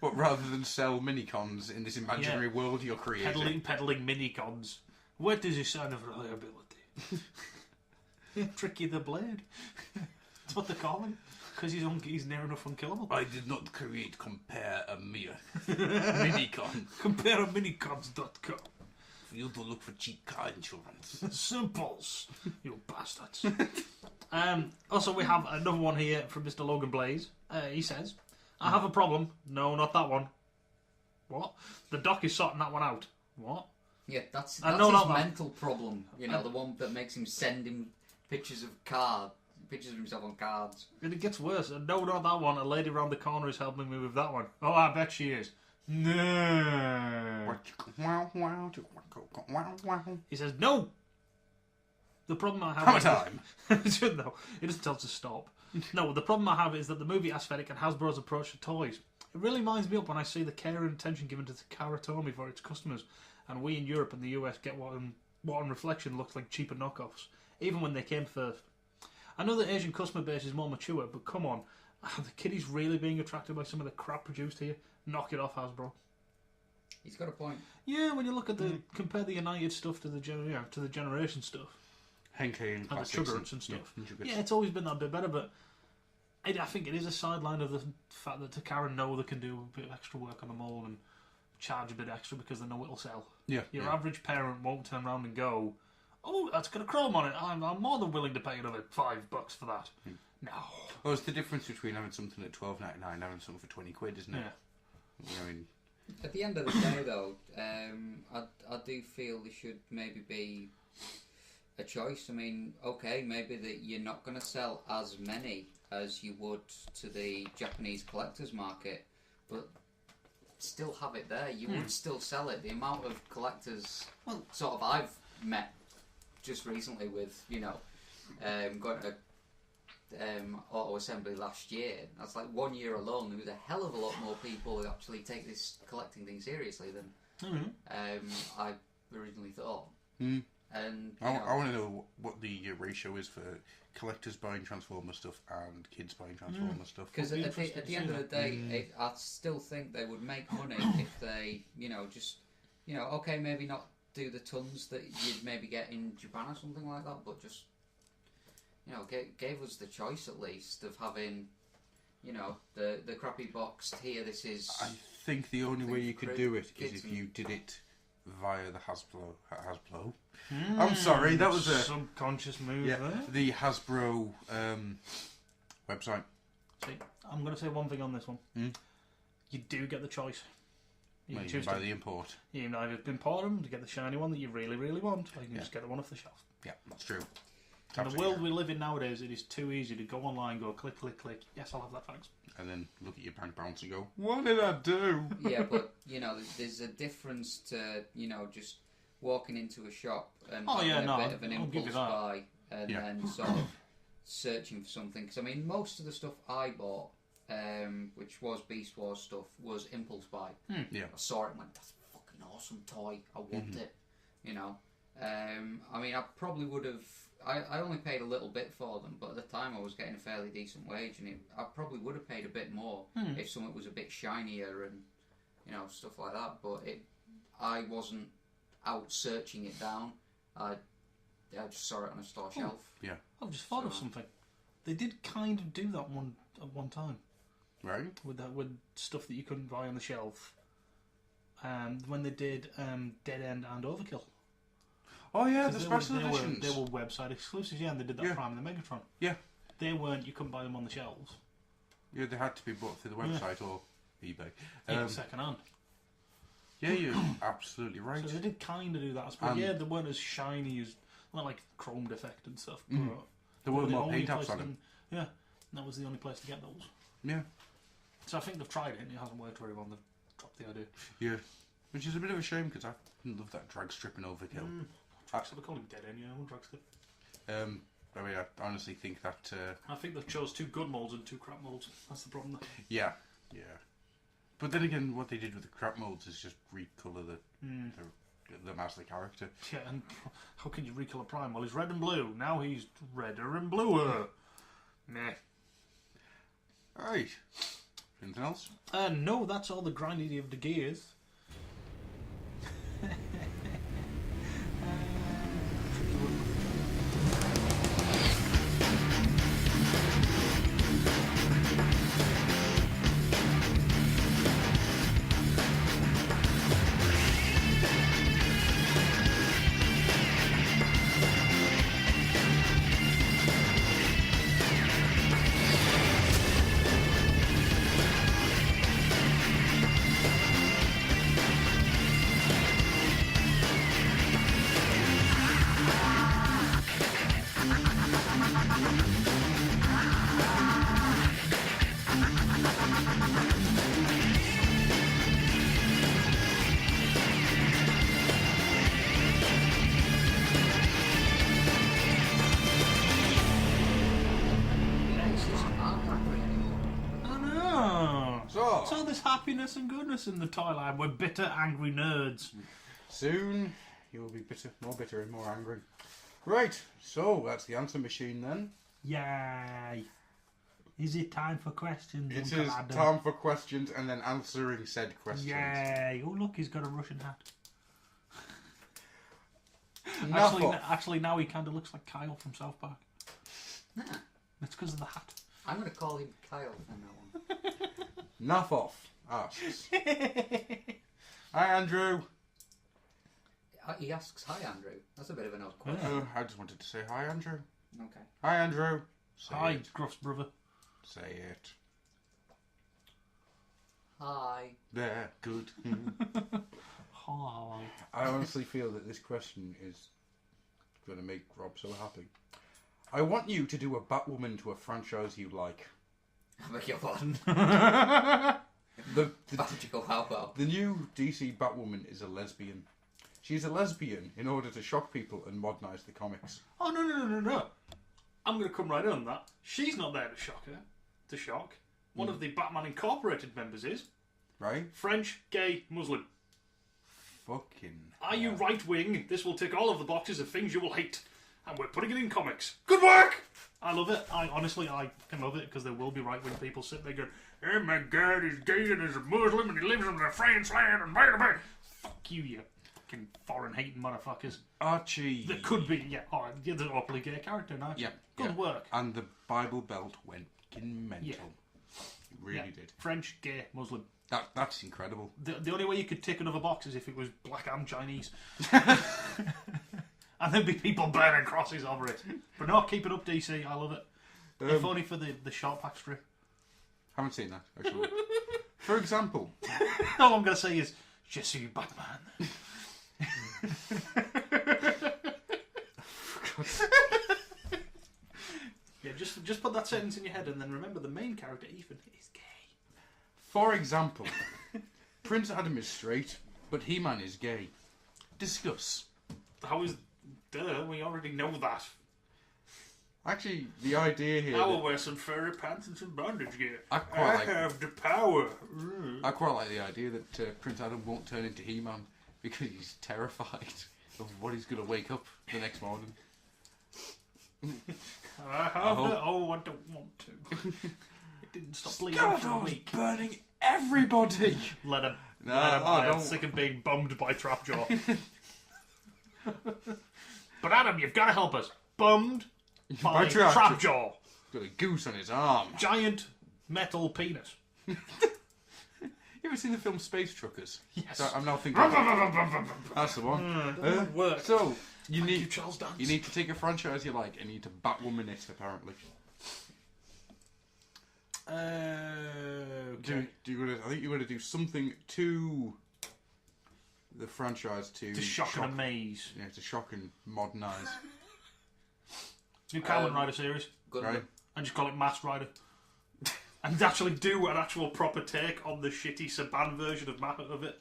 But rather than sell minicons in this imaginary world you're creating. Peddling minicons. What is a sign of reliability? Tricky the Blade. That's what they call him. Because he's near enough unkillable. I did not create Compare a Mere Minicon. CompareAminicons.com. For you to look for cheap car insurance. Simples. You bastards. Also, we have another one here from Mr. Logan Blaze. He says, I have a problem. No, not that one. What? The doc is sorting that one out. What? Yeah, that's his not mental problem. You know, the one that makes him send him pictures of himself on cards. And it gets worse. No, not that one. A lady round the corner is helping me with that one. Oh, I bet she is. No. He says, no. The problem I have... Hammer time. No, he doesn't tell us to stop. No, the problem I have is that the movie aesthetic and Hasbro's approach to toys, it really winds me up when I see the care and attention given to the Karatomi for its customers, and we in Europe and the US get what on reflection looks like cheaper knockoffs, even when they came first. I know the Asian customer base is more mature, but come on, are the kiddies really being attracted by some of the crap produced here? Knock it off, Hasbro. He's got a point. Yeah, when you look at compare the United stuff to the Generation stuff. Henkei and the Chuggers and stuff. Yeah, it's always been that bit better, but I think it is a sideline of the fact that Takara know they can do a bit of extra work on the mold and charge a bit extra because they know it'll sell. Yeah. Your average parent won't turn around and go, oh, that's got a chrome on it. I'm more than willing to pay another $5 for that. No. Well, it's the difference between having something at $12.99 and having something for £20, isn't it? Yeah. I mean, at the end of the day, though, I do feel there should maybe be a choice. I mean, okay, maybe that you're not going to sell as many as you would to the Japanese collectors market, but still have it there. You would still sell it. The amount of collectors, sort of, I've met just recently with, going to auto assembly last year. That's like 1 year alone. There was a hell of a lot more people who actually take this collecting thing seriously than I originally thought. And I want to know what the ratio is for collectors buying Transformer stuff and kids buying Transformer stuff. Because at the end of the day, I still think they would make money if they, okay, maybe not do the tons that you'd maybe get in Japan or something like that, but just, gave us the choice at least of having, the crappy box here. This is. I think the only way you could do it is if you did it via the Hasbro. I'm sorry, that was a subconscious move. Yeah, there. the Hasbro website. See, I'm going to say one thing on this one. You do get the choice. You Well, can you choose can buy to, the import. You can either import them to get the shiny one that you really, really want, or you can just get the one off the shelf. Yeah, that's true. In the world we live in nowadays, it is too easy to go online, go click, click, click. Yes, I'll have that, thanks. And then look at your bank balance and go, what did I do? Yeah, but, there's a difference to, just walking into a shop and having a bit of an impulse buy and then sort of searching for something. Because, most of the stuff I bought, which was Beast Wars stuff, was impulse buy. Yeah. I saw it and went, that's a fucking awesome toy. I want it. I probably would have... I only paid a little bit for them, but at the time I was getting a fairly decent wage, and I probably would have paid a bit more if something was a bit shinier and stuff like that. But I wasn't out searching it down. I just saw it on a store shelf. Yeah. I've just thought of something. They did kind of do that at one time, right? With stuff that you couldn't buy on the shelf. When they did Dead End and Overkill. Oh yeah, the special editions. They were website exclusives, and they did that Prime and the Megatron. Yeah. They weren't, you couldn't buy them on the shelves. Yeah, they had to be bought through the website or eBay. Second hand. Yeah, you're absolutely right. So they did kind of do that. I suppose. They weren't as shiny as, not like Chrome Defect and stuff. But there were more paint apps on them. Yeah, that was the only place to get those. Yeah. So I think they've tried it and it hasn't worked very well. They've dropped the idea. Yeah. Which is a bit of a shame because I love that drag strip and Overkill. So they call him Dead End, drag strip. I honestly think that... I think they've chose 2 good molds and 2 crap molds. That's the problem. Yeah. But then again, what they did with the crap molds is just recolour the master character. Yeah, and how can you recolour Prime? Well, he's red and blue. Now he's redder and bluer. Meh. Alright. Anything else? No, that's all the grinding of the gears. So there's happiness and goodness in the toy line. We're bitter, angry nerds. Soon you will be more bitter and more angry. Right, so that's the answer machine then. Yay. Is it time for questions? It is time for questions and then answering said questions. Yay. Oh look, he's got a Russian hat. Actually, now he kind of looks like Kyle from South Park. It's because of the hat. I'm going to call him Kyle from that one. Naff off asks. Hi Andrew. He asks, hi Andrew. That's a bit of an odd question. Oh, I just wanted to say hi Andrew. Okay. Hi Andrew. Say hi it. Gruff's brother. Say it. Hi. There, good. Hi. I honestly feel that this question is going to make Rob so happy. I want you to do a Batwoman to a franchise you like. I beg your pardon. The new DC Batwoman is a lesbian. She's a lesbian in order to shock people and modernise the comics. Oh, no. I'm going to come right in on that. She's not there to shock her. To shock. One of the Batman Incorporated members is. Right. French, gay, Muslim. fucking... Are you right wing? This will tick all of the boxes of things you will hate. And we're putting it in comics. Good work! I love it. I fucking love it because there will be right wing people sitting there going, oh my god, he's gay and he's a Muslim and he lives in the French land and blah, blah, blah. Fuck you fucking foreign hating motherfuckers. Archie. There could be, you're the awfully gay character now. Yeah. Good work. And the Bible Belt went fucking mental. Yeah. It really did. French, gay, Muslim. That's incredible. The only way you could tick another box is if it was black and Chinese. And there'd be people burning crosses over it. But no, keep it up, DC. I love it. If only for the short pack strip. Haven't seen that, actually. For example. All I'm going to say is, Je suis Batman. Yeah, just put that sentence in your head and then remember the main character, Ethan, is gay. For example, Prince Adam is straight, but He-Man is gay. Discuss. How is... Duh, we already know that. Actually, the idea here... I will wear some furry pants and some bondage gear. I have the power. I quite like the idea that Prince Adam won't turn into He-Man because he's terrified of what he's going to wake up the next morning. I don't want to. It didn't stop bleeding for a week. Burning everybody! Let him. No, I'm sick of being bummed by Trapjaw. But Adam, you've got to help us. Bummed by Trapjaw. Got a goose on his arm. Giant metal penis. You ever seen the film Space Truckers? Yes. So I'm now thinking... That's the one. That would work. So, you need Charles Dance. You need to take a franchise you like and you need to Batwoman it, apparently. Okay. I think you're going to do something to the franchise to shock and amaze. Yeah, to shock and modernise. New Kamen Rider series. Right. And just call it Masked Rider. And actually do an actual proper take on the shitty Saban version of it.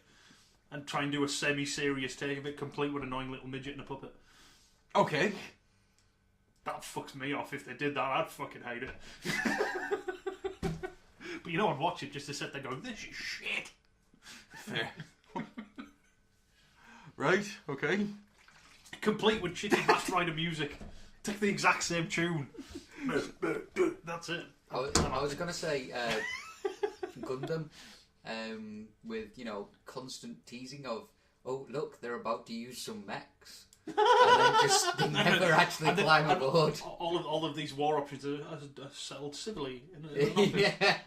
And try and do a semi-serious take of it, complete with an annoying little midget and a puppet. Okay. That fucks me off. If they did that, I'd fucking hate it. But you know, I'd watch it just to sit there going, this is shit. Fair. Right, okay. Complete with shitty Masked Rider music. Take the exact same tune. That's it. I was going to say Gundam with, constant teasing of, oh, look, they're about to use some mechs. And then just they never actually climb aboard. All of these war options are settled civilly in an office. Yeah.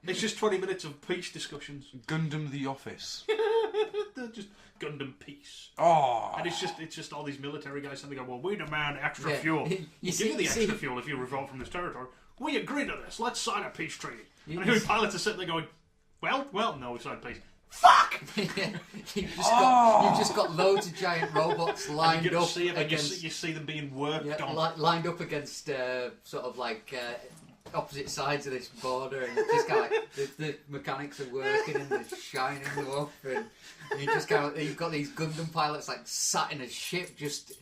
It's just 20 minutes of peace discussions. Gundam the Office. They're just Gundam Peace. Oh. And it's just all these military guys suddenly go, well, we demand extra Yeah. fuel. You We'll see- give you the you extra see- fuel if you revolt from this territory. We agree to this. Let's sign a peace treaty. You- And the pilots are sitting there going, well, no, we signed peace. Fuck! You've just got loads of giant robots lined you up see them, against... you see them being worked on. lined up against sort of like opposite sides of this border, and just kind of like the mechanics are working and they're shining them up, and you just kind of you've got these Gundam pilots like sat in a ship, just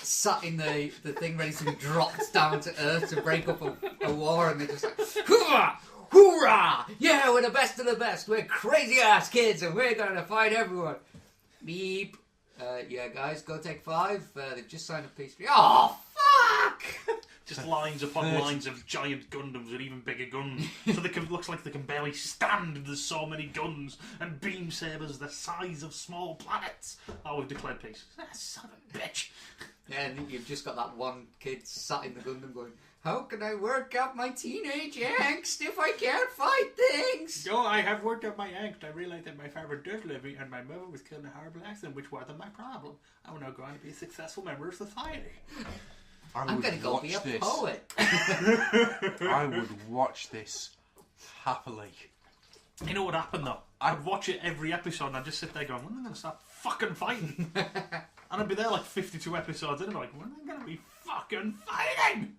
sat in the thing ready to be dropped down to Earth to break up a war, and they're just like, hoorah! Hoorah! Yeah, we're the best of the best. We're crazy ass kids, and we're gonna fight everyone. Beep. Yeah, guys, go take 5. They've just signed a peace treaty. Oh, fuck! Just lines upon lines of giant Gundams with even bigger guns. So looks like they can barely stand. There's so many guns and beam sabers the size of small planets. Oh, we've declared peace. Son of a bitch. Yeah, and you've just got that one kid sat in the Gundam going, how can I work out my teenage angst if I can't fight things? Oh, I have worked out my angst. I realised that my father does live me and my mother was killed in a horrible accident, which wasn't my problem. I will now go on to be a successful member of society. I'm going to go be a poet. I would watch this happily. You know what happened though? I'd watch it every episode and I'd just sit there going, when am I going to start fucking fighting? And I'd be there like 52 episodes in and like, when am I going to be fucking fighting?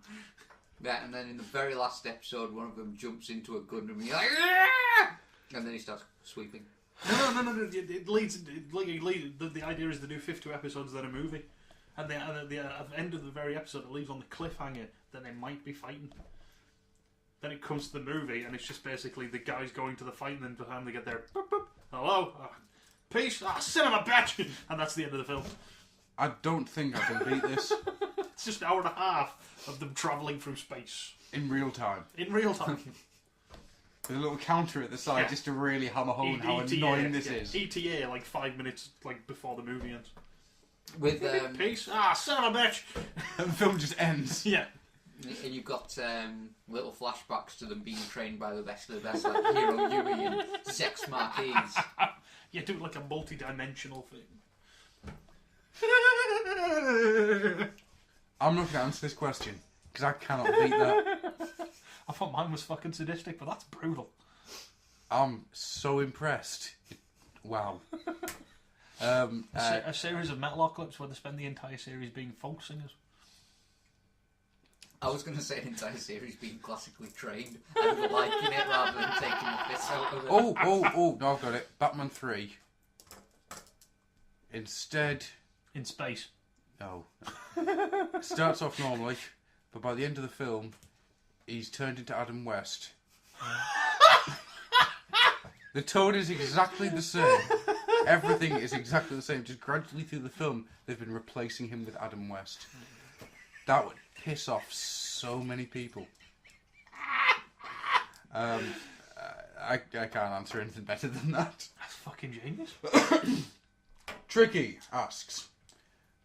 Yeah, and then in the very last episode, one of them jumps into a Gundam and you're like, "Ah!" And then he starts sweeping. No. It leads. The idea is to do 52 episodes, then a movie, and at the end of the very episode, it leaves on the cliffhanger that they might be fighting. Then it comes to the movie, and it's just basically the guys going to the fight, and then by the time they get there, boop, boop, hello, Peace. Ah, son of a bitch. And that's the end of the film. I don't think I can beat this. It's just an hour and a half of them travelling through space. In real time. In real time. With a little counter at the side just to really hammer home how annoying this is. ETA, like 5 minutes before the movie ends. With Peace. Ah, son of a bitch. And the film just ends. Yeah. And you've got little flashbacks to them being trained by the best of the best, like Hero Yui and Sex Marquis. Yeah, do it like a multi-dimensional thing. I'm not going to answer this question, because I cannot beat that. I thought mine was fucking sadistic, but that's brutal. I'm so impressed. Wow. A series of Metal clips where they spend the entire series being folk singers. I was going to say an entire series being classically trained and liking it rather than taking the piss out of it. Oh, no, I've got it. Batman 3. Instead... In space. No. It starts off normally, but by the end of the film, he's turned into Adam West. The tone is exactly the same. Everything is exactly the same. Just gradually through the film, they've been replacing him with Adam West. That would piss off so many people. I can't answer anything better than that. That's fucking genius. Tricky asks,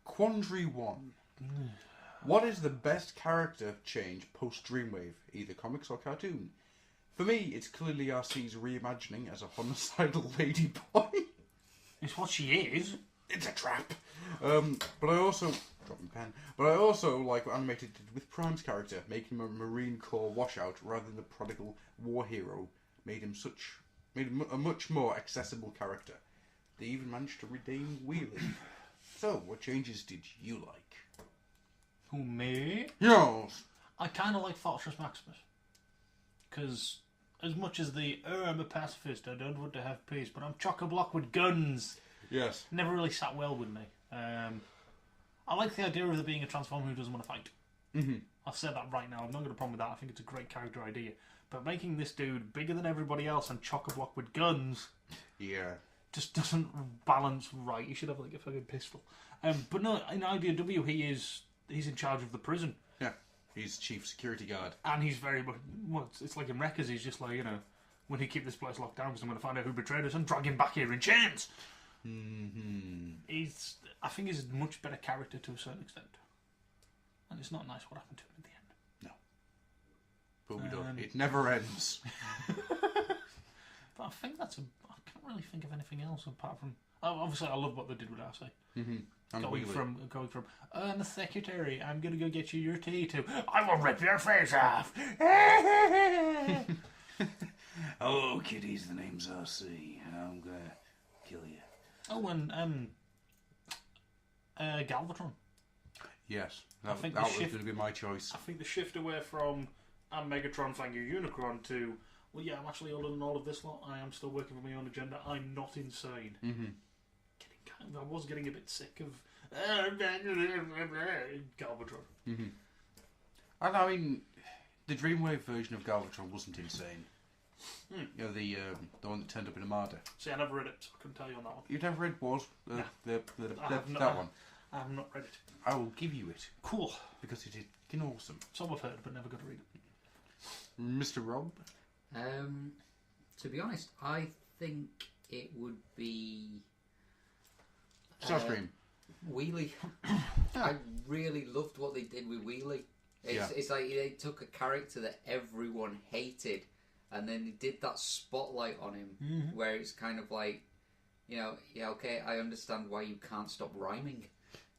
Quandary 1. What is the best character change post-Dreamwave, either comics or cartoon? For me, it's clearly RC's reimagining as a homicidal lady boy. It's what she is. It's a trap. But I also... Drop my pen. But I also like what Animated did with Prime's character, making him a Marine Corps washout rather than the prodigal war hero. Made him a much more accessible character. They even managed to redeem Wheelie. So, what changes did you like? Who, me? Yes. I kind of like Fortress Maximus. Because as much as I'm a pacifist, I don't want to have peace, but I'm chock-a-block with guns. Yes. Never really sat well with me. I like the idea of there being a Transformer who doesn't want to fight. Mm-hmm. I've said that right now. I've not got a problem with that. I think it's a great character idea. But making this dude bigger than everybody else and chock-a-block with guns... Yeah. Just doesn't balance right. He should have like a fucking pistol. But no, in IDW he's in charge of the prison. Yeah. He's chief security guard. And he's very much... Well, it's like in Wreckers, he's just like, when he keep this place locked down because I'm going to find out who betrayed us and drag him back here in chains. Mm-hmm. I think he's a much better character to a certain extent. And it's not nice what happened to him at the end. No. But we don't. It never ends. But I think I can't really think of anything else apart from... obviously, I love what they did with Arcee. Mm-hmm. Going from the secretary, I'm going to go get you your tea, to I will rip your face off. Oh, kiddies, the name's Arcee. I'm going to kill you. Oh, and Galvatron. Yes, that was going to be my choice. I think the shift away from I'm Megatron, thank you, Unicron, to well, yeah, I'm actually older than all of this lot. I am still working for my own agenda. I'm not insane. Mm-hmm. I was getting a bit sick of Galvatron. Mm-hmm. And I mean, the Dreamwave version of Galvatron wasn't insane. You know, the one that turned up in Armada. See, I never read it, so I couldn't tell you on that one. You've never read Wars? No. That one? I have not read it. I will give you it. Cool. Because it is fucking awesome. So I've heard, but never got to read it. Mr. Rob? To be honest, I think it would be... Starscream. Wheelie. I really loved what they did with Wheelie. It's like they took a character that everyone hated and then they did that spotlight on him where it's kind of like, okay, I understand why you can't stop rhyming.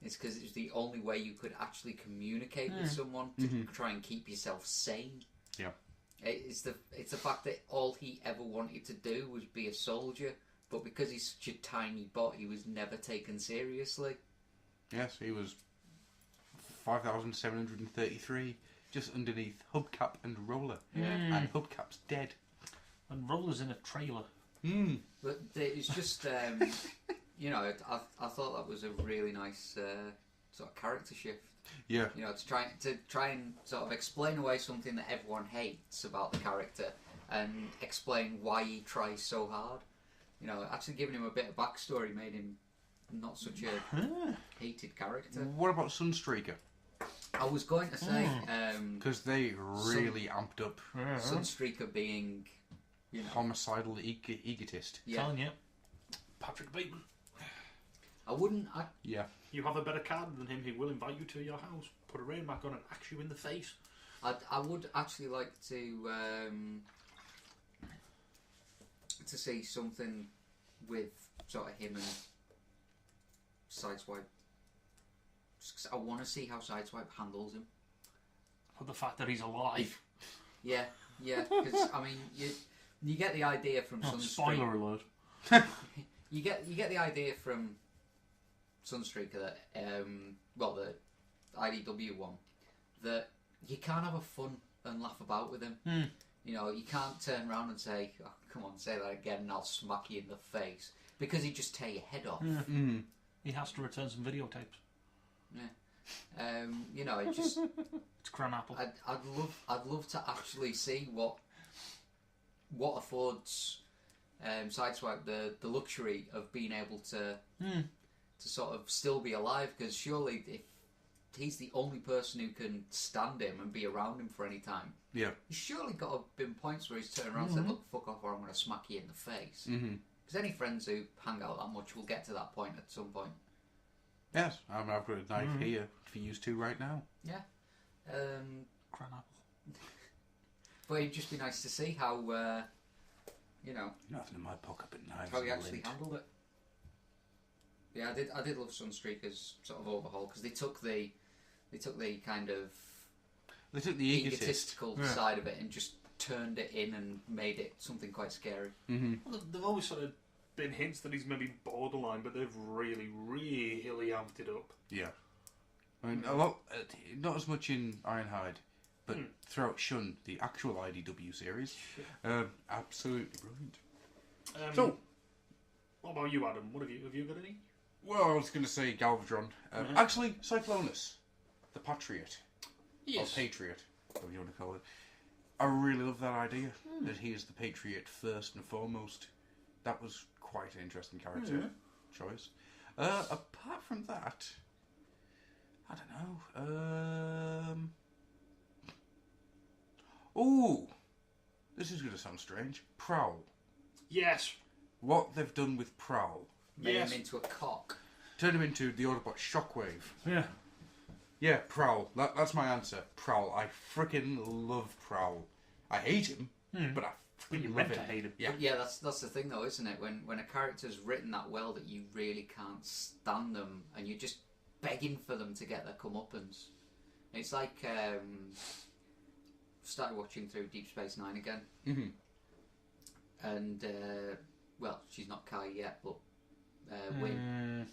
It's because it's the only way you could actually communicate with someone to try and keep yourself sane. Yeah. It's the fact that all he ever wanted to do was be a soldier, but because he's such a tiny bot, he was never taken seriously. Yes, he was 5,733, just underneath Hubcap and Roller. And Hubcap's dead. And Roller's in a trailer. But it's just, I thought that was a really nice sort of character shift. Yeah. To try and sort of explain away something that everyone hates about the character and explain why he tries so hard. You know, actually giving him a bit of backstory made him not such a hated character. What about Sunstreaker? I was going to say... Because they really amped up Sunstreaker being... You know, homicidal egotist. Yeah. Telling you. Patrick Bateman. I wouldn't... Yeah. You have a better card than him, he will invite you to your house, put a rain mark on and axe you in the face. I would actually like to see something with sort of him and Sideswipe. I want to see how Sideswipe handles him. Or the fact that he's alive. Yeah, because I mean, you get the idea from Sunstreaker. Spoiler alert. You get the idea from Sunstreaker that the IDW one, that you can't have a fun and laugh about with him. You know, you can't turn around and say, oh, come on, say that again and I'll smack you in the face, because he'd just tear your head off. He has to return some videotapes. Yeah. You know, it just... It's cran apple. I'd love to actually see what affords Sideswipe the luxury of being able to sort of still be alive, because surely if he's the only person who can stand him and be around him for any time, he's surely got to been points where he's turned around and said, look, fuck off or I'm going to smack you in the face. Because any friends who hang out that much will get to that point at some point. Yes, I mean, I've got a knife here for you two right now. Yeah. Cran apple. But it'd just be nice to see how, you know... Nothing in my pocket but knives. How he actually handled it. Yeah, I did love Sunstreaker's sort of overhaul, because they took the kind of... They took the egotistical side of it and just turned it in and made it something quite scary. Well, they've always sort of been hints that he's maybe borderline, but they've really, really amped it up. Yeah. I mean, a lot, not as much in Ironhide, but throughout Shun, the actual IDW series. Absolutely brilliant. So, what about you, Adam? What have you got any? Well, I was going to say Galvatron. Actually, Cyclonus, the Patriot. Yes. Or Patriot, whatever you want to call it. I really love that idea, that he is the Patriot first and foremost. That was quite an interesting character choice. Apart from that, I don't know. Oh, this is going to sound strange. Prowl. Yes. What they've done with Prowl. Made him into a cock. Turned him into the Autobot Shockwave. Yeah. Yeah, Prowl. That's my answer. Prowl. I freaking love Prowl. I hate him, but I freaking love him. Hate him. Yeah. But yeah, that's the thing though, isn't it? When a character's written that well that you really can't stand them, and you're just begging for them to get their comeuppance. It's like started watching through Deep Space Nine again, and well, she's not Kai yet, but Win.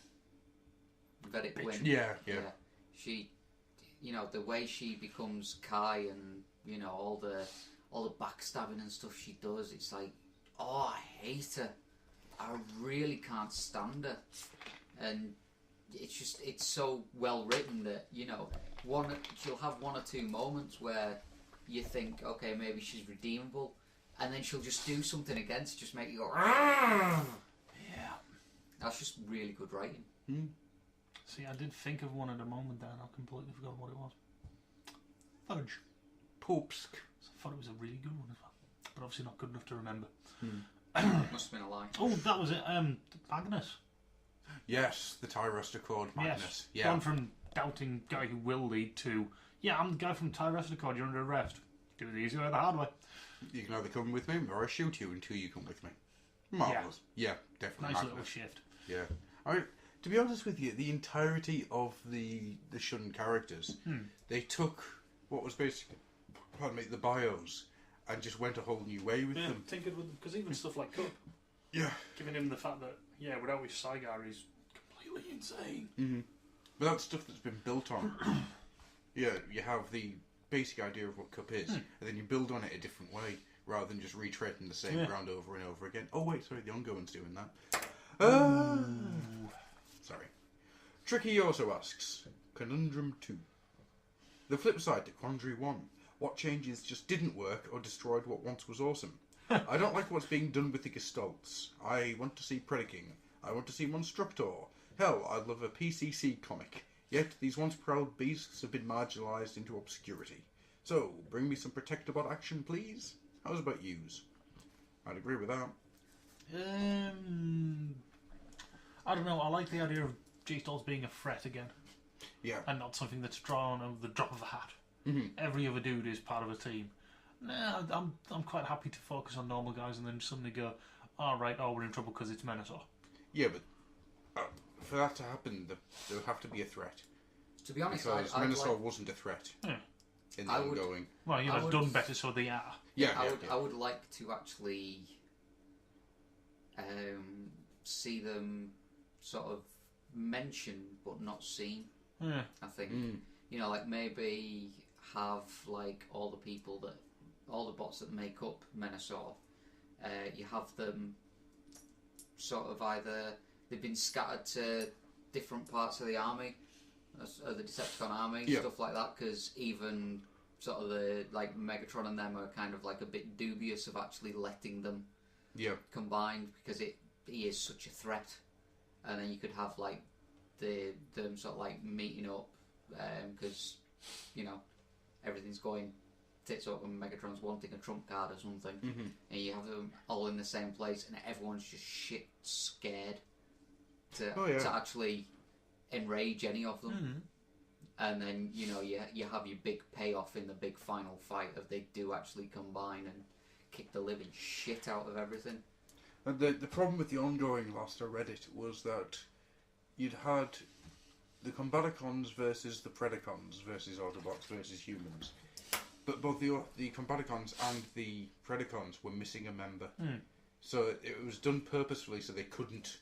Win. Yeah. She, you know, the way she becomes Kai, and you know all the backstabbing and stuff she does. It's like, oh, I hate her. I really can't stand her, and it's so well written that, you know, she'll have one or two moments where you think, okay, maybe she's redeemable, and then she'll just do something again to just make you go, Argh! Yeah, that's just really good writing. See, I did think of one at a moment there, and I completely forgot what it was. Fudge. Poopsk. I thought it was a really good one as well, but obviously not good enough to remember. Must have been a lie. Oh, that was it. Magnus. Yes, the Tyruster called Magnus. Yes. Yeah. Gone from doubting guy who will lead to, yeah, I'm the guy from Tyruster Code, you're under arrest. Do it the easy way or the hard way. You can either come with me or I shoot you until you come with me. Marvellous. Yeah, definitely. Nice Magnus. little shift. Yeah. I mean, to be honest with you, the entirety of the Shun characters, they took what was basically, the bios, and just went a whole new way with them. Tinkered with them, because even stuff like Cup, giving him the fact that, without his Saigar, he's completely insane. But that's stuff that's been built on. You have the basic idea of what Cup is, and then you build on it a different way, rather than just retreading the same ground over and over again. Oh wait, sorry, the ongoing's doing that. Sorry. Tricky also asks, Conundrum 2. The flip side to Quandary 1. What changes just didn't work or destroyed what once was awesome? I don't like what's being done with the Gestalts. I want to see Predaking. I want to see Monstructor. Hell, I'd love a PCC comic. Yet these once proud beasts have been marginalised into obscurity. So, bring me some Protectobot action, please. How's about yous? I'd agree with that. I don't know. I like the idea of G-Stalls being a threat again. Yeah. And not something that's drawn over the drop of a hat. Mm-hmm. Every other dude is part of a team. Nah, I'm quite happy to focus on normal guys and then suddenly go, alright, we're in trouble because it's Menasor. Yeah, but for that to happen, there would have to be a threat. To be honest, because I'd Menasor like... wasn't a threat in the I would- ongoing. Well, you have done better, so they are. Yeah, I would like to actually see them sort of mentioned but not seen. Yeah. I think you know, like maybe have like all the bots that make up Menasor. You have them sort of either they've been scattered to different parts of the army, of the Decepticon army, stuff like that. Because even sort of the like Megatron and them are kind of like a bit dubious of actually letting them combine because he is such a threat. And then you could have like them sort of like meeting up because you know everything's going tits up and Megatron's wanting a trump card or something, and you have them all in the same place and everyone's just shit scared to actually enrage any of them. And then you know you have your big payoff in the big final fight if they do actually combine and kick the living shit out of everything. And the problem with the ongoing last I read it was that you'd had the Combaticons versus the Predacons versus Autobots versus humans. But both the Combaticons and the Predacons were missing a member. So it was done purposefully so they couldn't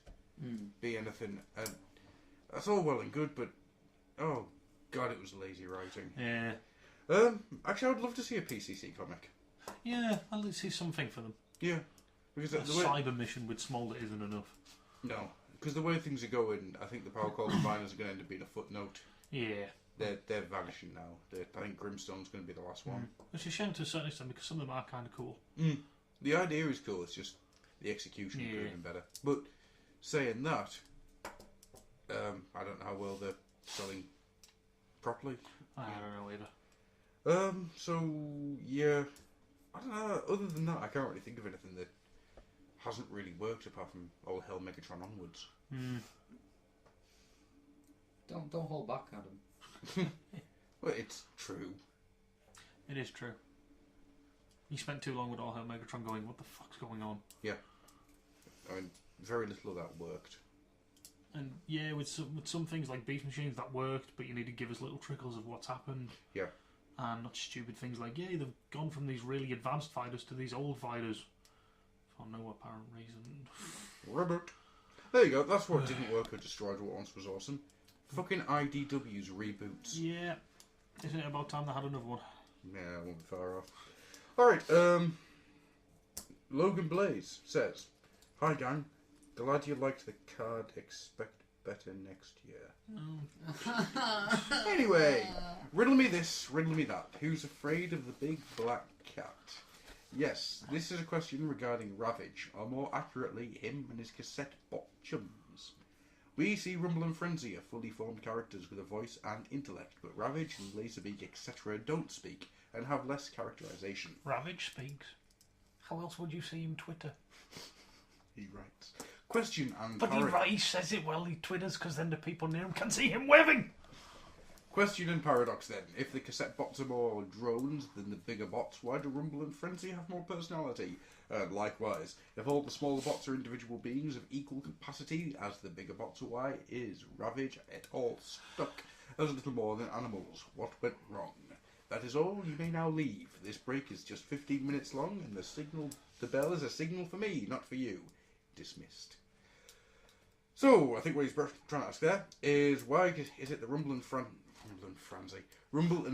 be anything. And that's all well and good, but oh god, it was lazy writing. Yeah. Actually, I would love to see a PCC comic. Yeah, I'd like to see something for them. Yeah. Because a cyber mission with Smolder isn't enough. No. Because the way things are going, I think the Power Core Combiners are going to end up being a footnote. Yeah. They're vanishing now. I think Grimstone's going to be the last one. Which is a shame to a certain extent because some of them are kind of cool. The idea is cool, it's just the execution could have been better. But saying that, I don't know how well they're selling properly. I don't know either. So, yeah. I don't know. Other than that, I can't really think of anything that hasn't really worked apart from All Hell Megatron onwards. Don't hold back, Adam. Well, it's true. It is true. You spent too long with All Hell Megatron going, what the fuck's going on? Yeah. I mean, very little of that worked. And yeah, with some things like Beast Machines that worked, but you need to give us little trickles of what's happened. Yeah. And not stupid things like, they've gone from these really advanced fighters to these old fighters. For no apparent reason. Robert. There you go, that's what didn't work or destroyed what once was awesome. Fucking IDW's reboots. Yeah. Isn't it about time they had another one? Yeah, I won't be far off. Alright, Logan Blaze says, "Hi gang, glad you liked the card, expect better next year." Anyway, riddle me this, riddle me that. Who's afraid of the big black cat? Yes, this is a question regarding Ravage, or more accurately, him and his cassette bot chums. We see Rumble and Frenzy are fully formed characters with a voice and intellect, but Ravage and Laserbeak, etc. don't speak, and have less characterization. Ravage speaks. How else would you see him Twitter? He writes. Question and But he says it well, he twitters, because then the people near him can see him waving! Question and paradox then. If the cassette bots are more drones than the bigger bots, why do Rumble and Frenzy have more personality? Likewise, if all the smaller bots are individual beings of equal capacity as the bigger bots are, why is Ravage et al. Stuck as little more than animals? What went wrong? That is all. You may now leave. This break is just 15 minutes long, and the bell is a signal for me, not for you. Dismissed. So, I think what he's trying to ask there is why is it the Rumble and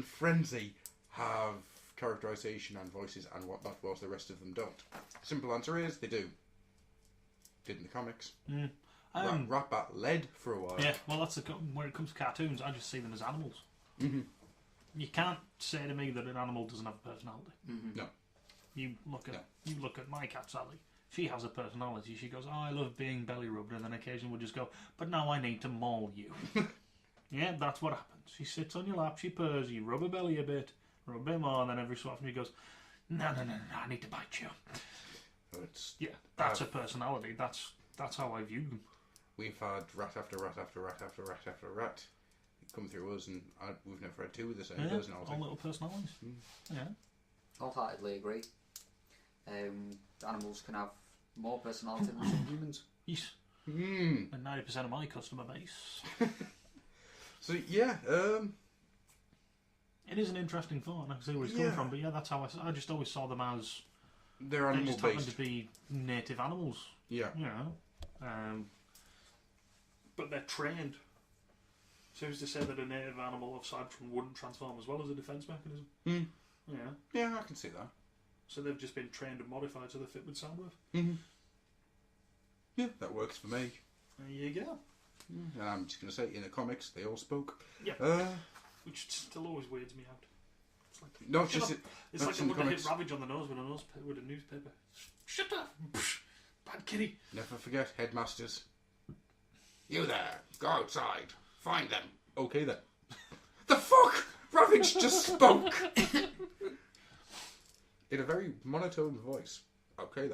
Frenzy have characterization and voices and whatnot, whilst the rest of them don't? Simple answer is they do. Did in the comics. Rat-Bat led for a while. Yeah, well, that's when it comes to cartoons, I just see them as animals. You can't say to me that an animal doesn't have a personality. No. You look at my cat Sally. She has a personality. She goes, "Oh, I love being belly rubbed," and then occasionally we'll just go, "But now I need to maul you." Yeah, that's what happens. She sits on your lap, she purrs, you rub her belly a bit, rub a bit more, and then every so often she goes, "No, I need to bite you." That's a personality. That's how I view them. We've had rat after rat after rat after rat after rat come through us, and we've never had two with the same personality. All little personalities. Yeah. Wholeheartedly agree. Animals can have more personality than some humans. Yes. And 90% of my customer base. So yeah, it is an interesting thought, and I can see where it's coming from. But yeah, that's how I just always saw them as they're animal just based. happened to be native animals. Yeah. You know. But they're trained. So who's to say that a native animal, aside from wouldn't transform as well as a defence mechanism? Yeah. Yeah, I can see that. So they've just been trained and modified so they fit with Soundwave. Yeah, that works for me. There you go. And I'm just going to say, in the comics, they all spoke. Yeah. Which still always weirds me out. It's like not just it's like they would have hit Ravage on the nose with a newspaper. Shut up! Bad kitty. Never forget, headmasters. You there, go outside. Find them. Okay then. The fuck? Ravage just spoke! In a very monotone voice. Okay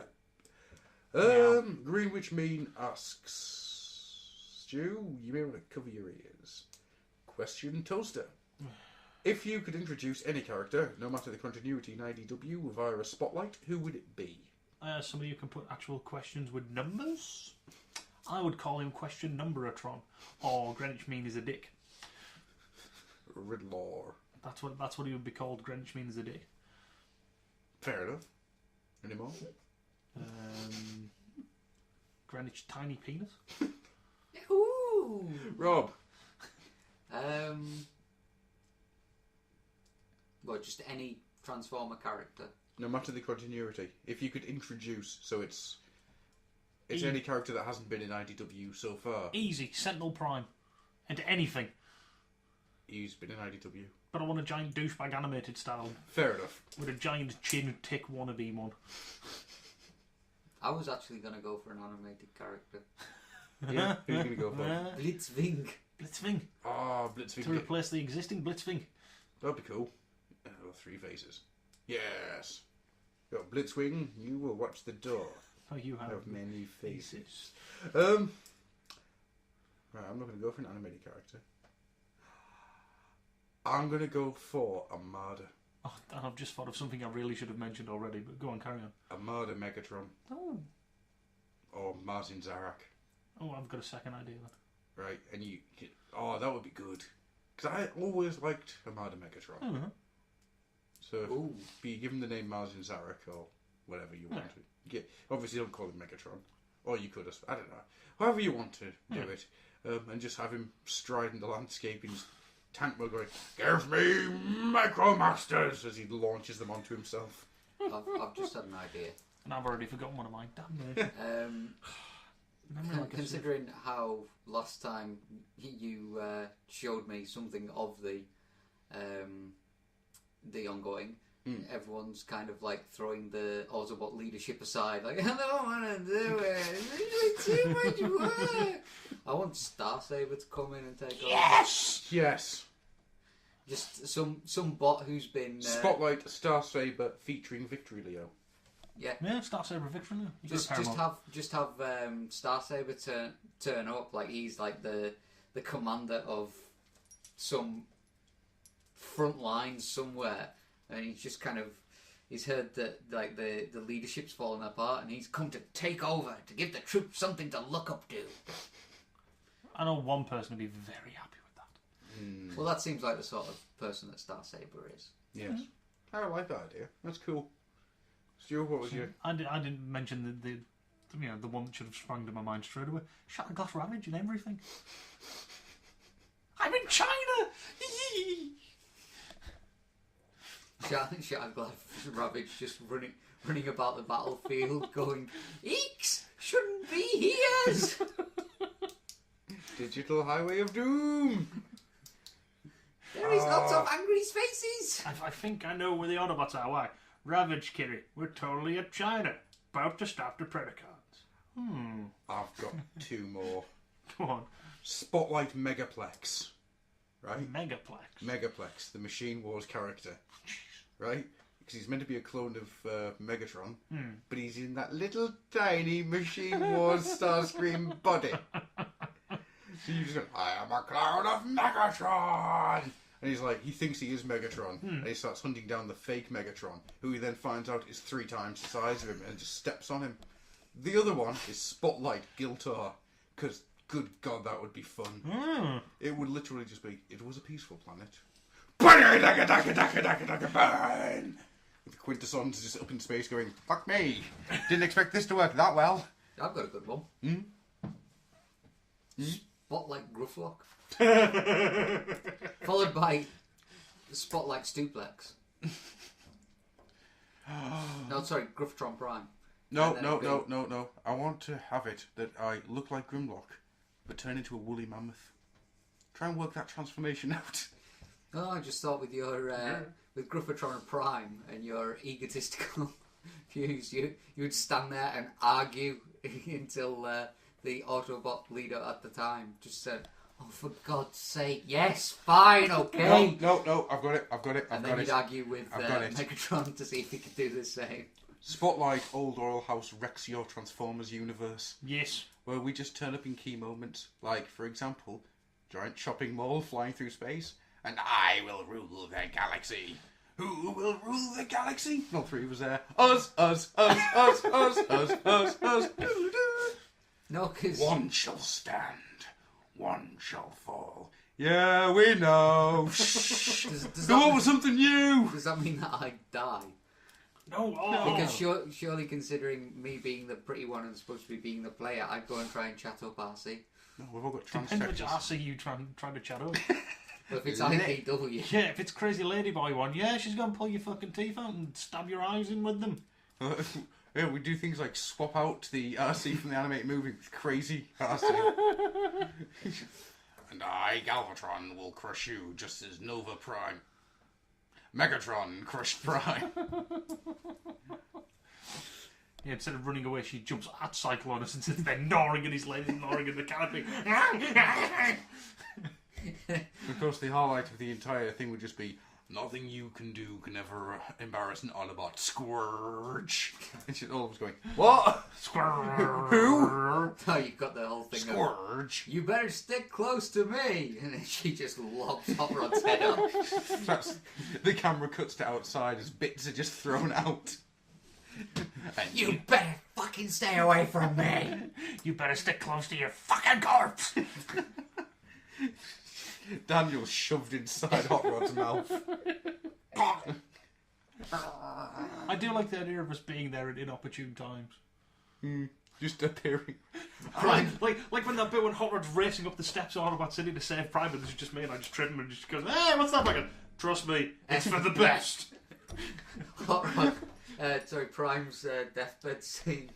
then. Greenwich Mean asks, Stu, you may want to cover your ears. Question Toaster. If you could introduce any character, no matter the continuity in IDW, via a spotlight, who would it be? Somebody who can put actual questions with numbers? I would call him Question Numberatron, or Greenwich Mean is a dick. Riddlor. That's what he would be called. Greenwich Mean is a dick. Fair enough. Any more? Greenwich Tiny Penis. Ooh. Rob. Well, just any Transformer character. No matter the continuity, if you could introduce, so it's any character that hasn't been in IDW so far. Easy, Sentinel Prime. Into anything. He's been in IDW. But I want a giant douchebag animated style. Fair enough. With a giant chin tick wannabe one. I was actually going to go for an animated character. Yeah, who are you going to go for? Blitzwing. Blitzwing. Oh, Blitzwing. To replace the existing Blitzwing. That'd be cool. 3 faces. Yes. Got Blitzwing, you will watch the door. Oh, you have many faces. Right, I'm not going to go for an animated character. I'm going to go for Armada. Oh, and I've just thought of something I really should have mentioned already, but go on, carry on. Armada Megatron. Oh. Or Martin Zarak. Oh, I've got a second idea then. Right, and you... Oh, that would be good. Because I always liked Armada Megatron. Mm-hmm. So if you give him the name Martin Zarak or whatever you want to. Obviously don't call him Megatron. Or you could, I don't know. However you want to do it. And just have him striding the landscape in his tank mode going, "Give me Micromasters!" as he launches them onto himself. I've just had an idea. And I've already forgotten one of mine. Damn it. Considering how last time you showed me something of the ongoing, everyone's kind of like throwing the Autobot leadership aside, like, I don't want to do it. It's too much work. I want Starsaber to come in and take over. Yes! Just some bot who's been Spotlight Starsaber featuring Victory Leo. Yeah, Starsaber Victory Leo. Just have Starsaber turn up like he's like the commander of some front lines somewhere, and he's just kind of heard that like the leadership's falling apart, and he's come to take over to give the troops something to look up to. I know one person would be very happy with that. Well, that seems like the sort of person that Starsaber is. Yes, I like that idea. That's cool. Stu, what was your? I didn't mention the one that should have sprung to my mind straight away. Shatterglass Ravage and everything. I'm in China. Shatterglass Ravage just running about the battlefield going, "Eeks! Shouldn't be here!" Digital Highway of Doom! There is lots of angry faces! I think I know where the Autobots are. Why? Ravage Kitty. We're totally at China. About to stop the Predacons. I've got two more. Go on. Spotlight Megaplex. Right? Megaplex. The Machine Wars character. Right? Because he's meant to be a clone of Megatron. But he's in that little tiny Machine Wars Starscream body. So you just go, I am a clone of Megatron! And he's like, he thinks he is Megatron. And he starts hunting down the fake Megatron, who he then finds out is 3 times the size of him and just steps on him. The other one is Spotlight Giltar. Because, good God, that would be fun. It would literally just be, it was a peaceful planet. Burn! With Quintessons just up in space going, fuck me. Didn't expect this to work that well. I've got a good one. Spotlight Grufflock. Followed by Spotlight Stuplex. No, sorry, Grufftron Prime. No. I want to have it that I look like Grimlock, but turn into a woolly mammoth. Try and work that transformation out. Oh, I just thought with your with Gruffatron Prime and your egotistical views, you would stand there and argue until the Autobot leader at the time just said, "Oh, for God's sake, yes, fine, okay." No, I've got it. And then you'd argue with Megatron to see if he could do the same. Spotlight Old Oil House wrecks your Transformers universe. Yes. Where we just turn up in key moments, like, for example, giant shopping mall flying through space, and I will rule the galaxy. Who will rule the galaxy? All 3 of us there. Us. No, because... One shall stand, one shall fall. Yeah, we know. Come up with something new. Does that mean that I die? No. Because surely considering me being the pretty one and supposed to be being the player, I'd go and try and chat up RC. No, we've all got trans Depends which RC you trying to chat up. But if it's IPW... Yeah, if it's Crazy Ladyboy one, yeah, she's going to pull your fucking teeth out and stab your eyes in with them. Yeah, we do things like swap out the RC from the animated movie with Crazy RC. And I, Galvatron, will crush you just as Nova Prime. Megatron crushed Prime. Yeah, instead of running away, she jumps at Cyclonus and sits there gnawing at his legs and gnawing at the canopy. Of course, the highlight of the entire thing would just be, nothing you can do can ever embarrass an Autobot. Scourge. And she's always going, what? Scourge. Who? Oh, you've got the whole thing. Scourge. You better stick close to me. And then she just lobs Hot Rod's head up. The camera cuts to outside as bits are just thrown out. And you better fucking stay away from me. You better stick close to your fucking corpse. Daniel's shoved inside Hot Rod's mouth. I do like the idea of us being there at inopportune times. Just appearing. Like when that bit when Hot Rod's racing up the steps of Autobot City to save Prime, and it's just me, and I just trip him and just goes, "Hey, what's that fucking?" Trust me, it's for the best. Hot Rod, Prime's deathbed scene.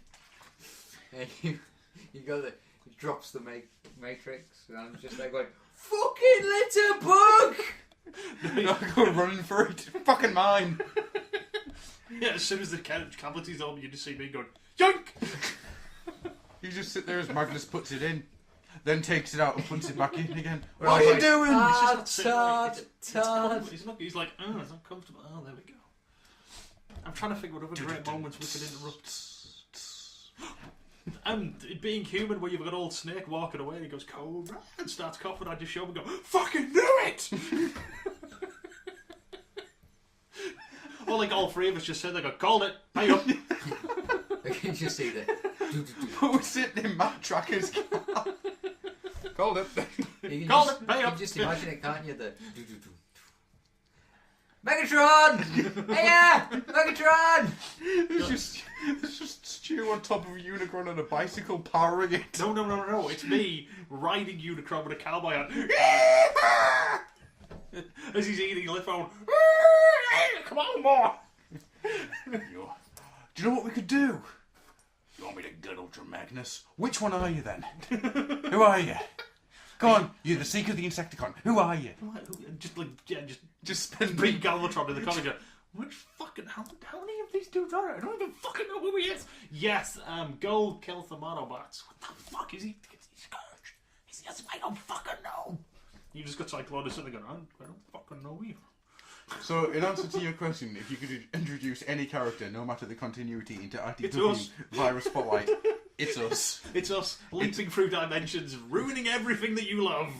And you go there, he drops the Matrix, and I'm just there going, "Fucking litter bug!" I go running for it. Fucking mine. Yeah, as soon as the cavity's on, you just see me going, yoink! You just sit there as Magnus puts it in, then takes it out and puts it back in again. What are you doing? He's like, oh, it's not comfortable. Oh, there we go. I'm trying to figure what other great moments we could interrupt. And being human, where you've got old Snake walking away and he goes, Cobra, and starts coughing, I just show him and go, fucking do it! Or like all 3 of us just said, they go, called it, pay up. I can just see that. We're sitting in Matt Tracker's car. Called it. Called it, pay You up. can just imagine it, can't you? The Megatron! Hey, Megatron! There's just Stu on top of a Unicron on a bicycle powering it. No. It's me riding Unicron with a cowboy hat. As he's eating a lip phone. Come on, more! Do you know what we could do? You want me to gut Ultra Magnus? Which one are you then? Who are you? Go on, you're the Seeker of the Insecticon. Who are you? Just spend bring Galvatron in the corner and go, Which fucking how many of these dudes are there? I don't even fucking know who he is. Yes, go kill some Autobots. What the fuck is he? Is he Scourge? Is he? I don't fucking know. You just got Cyclonus sitting going, I don't fucking know either. So, in answer to your question, if you could introduce any character, no matter the continuity, into It's ITW us. via a spotlight, it's us. It's us leaping through dimensions, ruining everything that you love.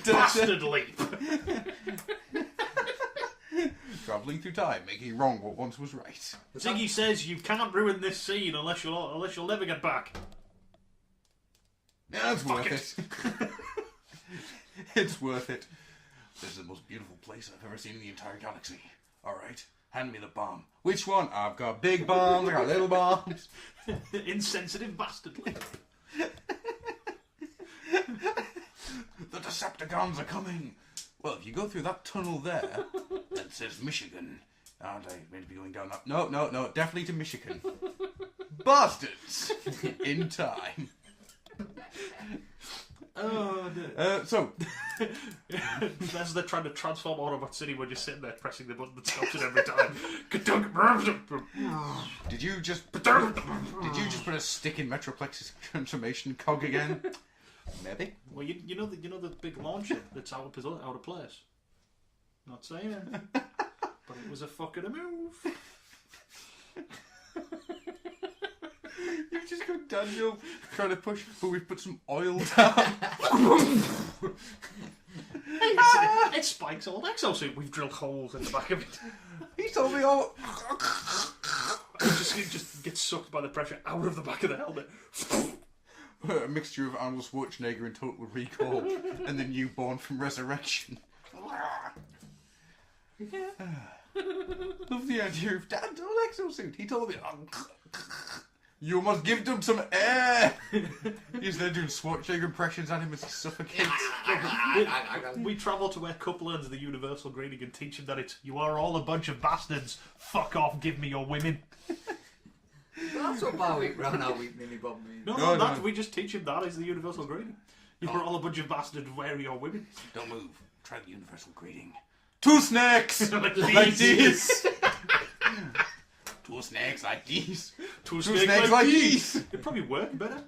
Bastard leap. Travelling through time, making wrong what once was right. Ziggy says you can't ruin this scene unless you'll never get back. Yeah, it's Fuck worth it. It's worth it. This is the most beautiful place I've ever seen in the entire galaxy. Alright, hand me the bomb. Which one? I've got big bombs, I got little bombs. Insensitive bastard leap. The Decepticons are coming. Well, if you go through that tunnel there, that says Michigan. Aren't I meant to be going down that? No, definitely to Michigan. Bastards! In time. Oh, no. So, as they're trying to transform Autobot City, we're just sitting there pressing the button that stops it every time. did you just put a stick in Metroplex's transformation cog again? Maybe. Well, you know the big launcher that's out of place. Not saying it, but it was a fucking a move. You've just got Daniel trying to push, but we've put some oil down. It spikes old exosuit. We've drilled holes in the back of it. He told me all. It just gets sucked by the pressure out of the back of the helmet. A mixture of Arnold Schwarzenegger and Total Recall, and the newborn from Resurrection. Love the idea of Dad's old exosuit. He told me, you must give them some air. He's there doing Schwarzenegger impressions at him as he suffocates. We travel to where Cup learns the universal greeting and teach him that it's, you are all a bunch of bastards. Fuck off, give me your women. That's what Bowie ran out with Millie Bob means. No, we just teach him that is the universal greeting. You are all a bunch of bastards, where are your women? Don't move. Try the universal greeting. Two snakes! like these! Two snakes like these. Two snakes like these. It'd probably work better.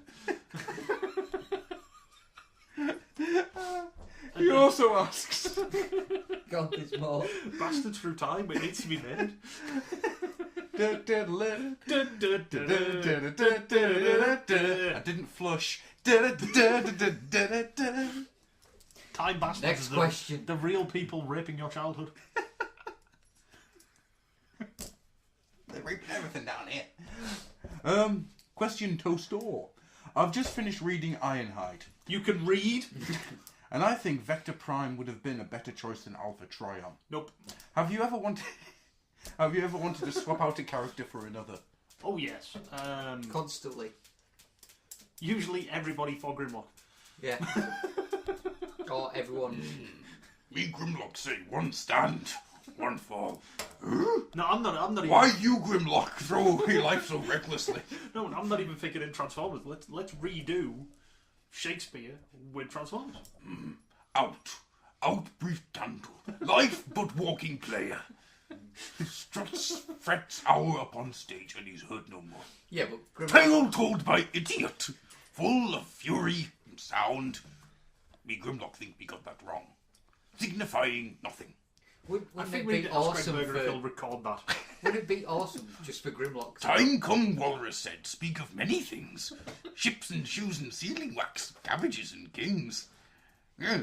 He also asks. God, there's more. Bastards through time, it needs to be made. I didn't flush. Time bastards. Next question. The real people raping your childhood. They're raping everything down here. Question Toastor. I've just finished reading Ironhide. You can read? And I think Vector Prime would have been a better choice than Alpha Trion. Nope. Have you ever wanted to swap out a character for another? Oh yes. Constantly. Usually everybody for Grimlock. Yeah. Or everyone. Me Grimlock say one stand, one fall. No, I'm not even... Why you Grimlock throw away life so recklessly? No, I'm not even thinking in Transformers. Let's redo Shakespeare with Transformers. Out brief Tantal, life but walking player. Struts, frets hour upon stage and he's heard no more. Yeah, but Tale told by idiot, full of fury and sound. Me Grimlock think we got that wrong, signifying nothing. Wouldn't it be awesome if he'll record that. Wouldn't it be awesome just for Grimlock? Time come, Walrus said, speak of many things. Ships and shoes and sealing wax, cabbages and kings. Yeah.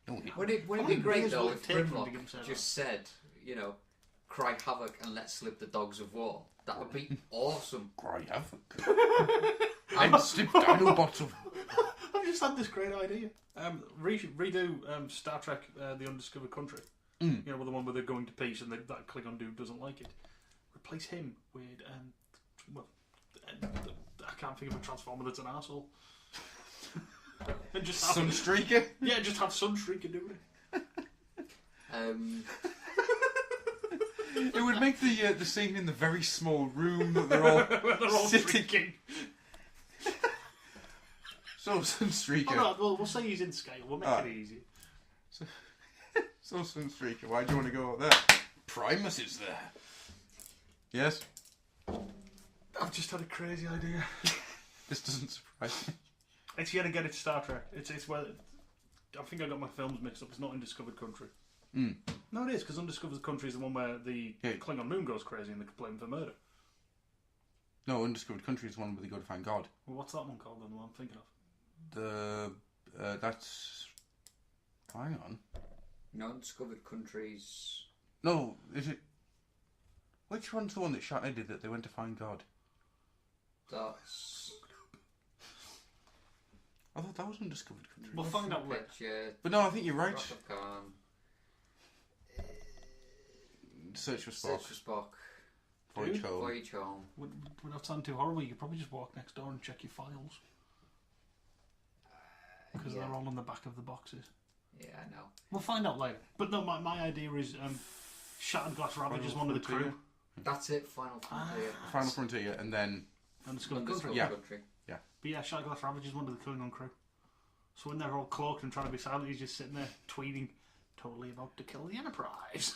Wouldn't it be great though if take Grimlock him to just said, cry havoc and let slip the dogs of war? That would be awesome. Cry havoc. I'd slip Dinobots of... I've just had this great idea. Redo Star Trek The Undiscovered Country. You know, the one where they're going to peace and that Klingon dude doesn't like it. Replace him with, I can't think of a Transformer that's an arsehole. And just have Sunstreaker? Yeah, just have Sunstreaker do it. It would make the scene in the very small room that they're all sitting. drinking. So Sunstreaker. Oh, no, we'll say he's in scale. We'll make it easy. So, Sunstreaker, why do you want to go there? Primus is there. Yes? I've just had a crazy idea. This doesn't surprise me. It's yet again, it's Star Trek. It's well, I think I got my films mixed up. It's not Undiscovered Country. No, it is, because Undiscovered Country is the one where the Klingon moon goes crazy and they complain for murder. No, Undiscovered Country is the one where they go to find God. Well, what's that one called then, the one I'm thinking of? That's... Hang on. No, Undiscovered Countries. No, is it... Which one's the one that Shatner did that they went to find God? That's... I thought that was Undiscovered Country. We'll find out later. But no, I think you're right. Wrath of Khan. Search for Spock. Search for Spock. Voyage Home. Voyage Home. Without sounding too horrible, you could probably just walk next door and check your files. Because they're all on the back of the boxes. Yeah, I know. We'll find out later. But no, my idea is Shattered Glass Ravage is one of the crew. That's it, Final Frontier. Final Frontier, and then... Undiscovered Country. Yeah. Yeah. But yeah, Shattered Glass Ravage is one of the Klingon crew. So when they're all cloaked and trying to be silent, he's just sitting there tweeting, totally about to kill the Enterprise.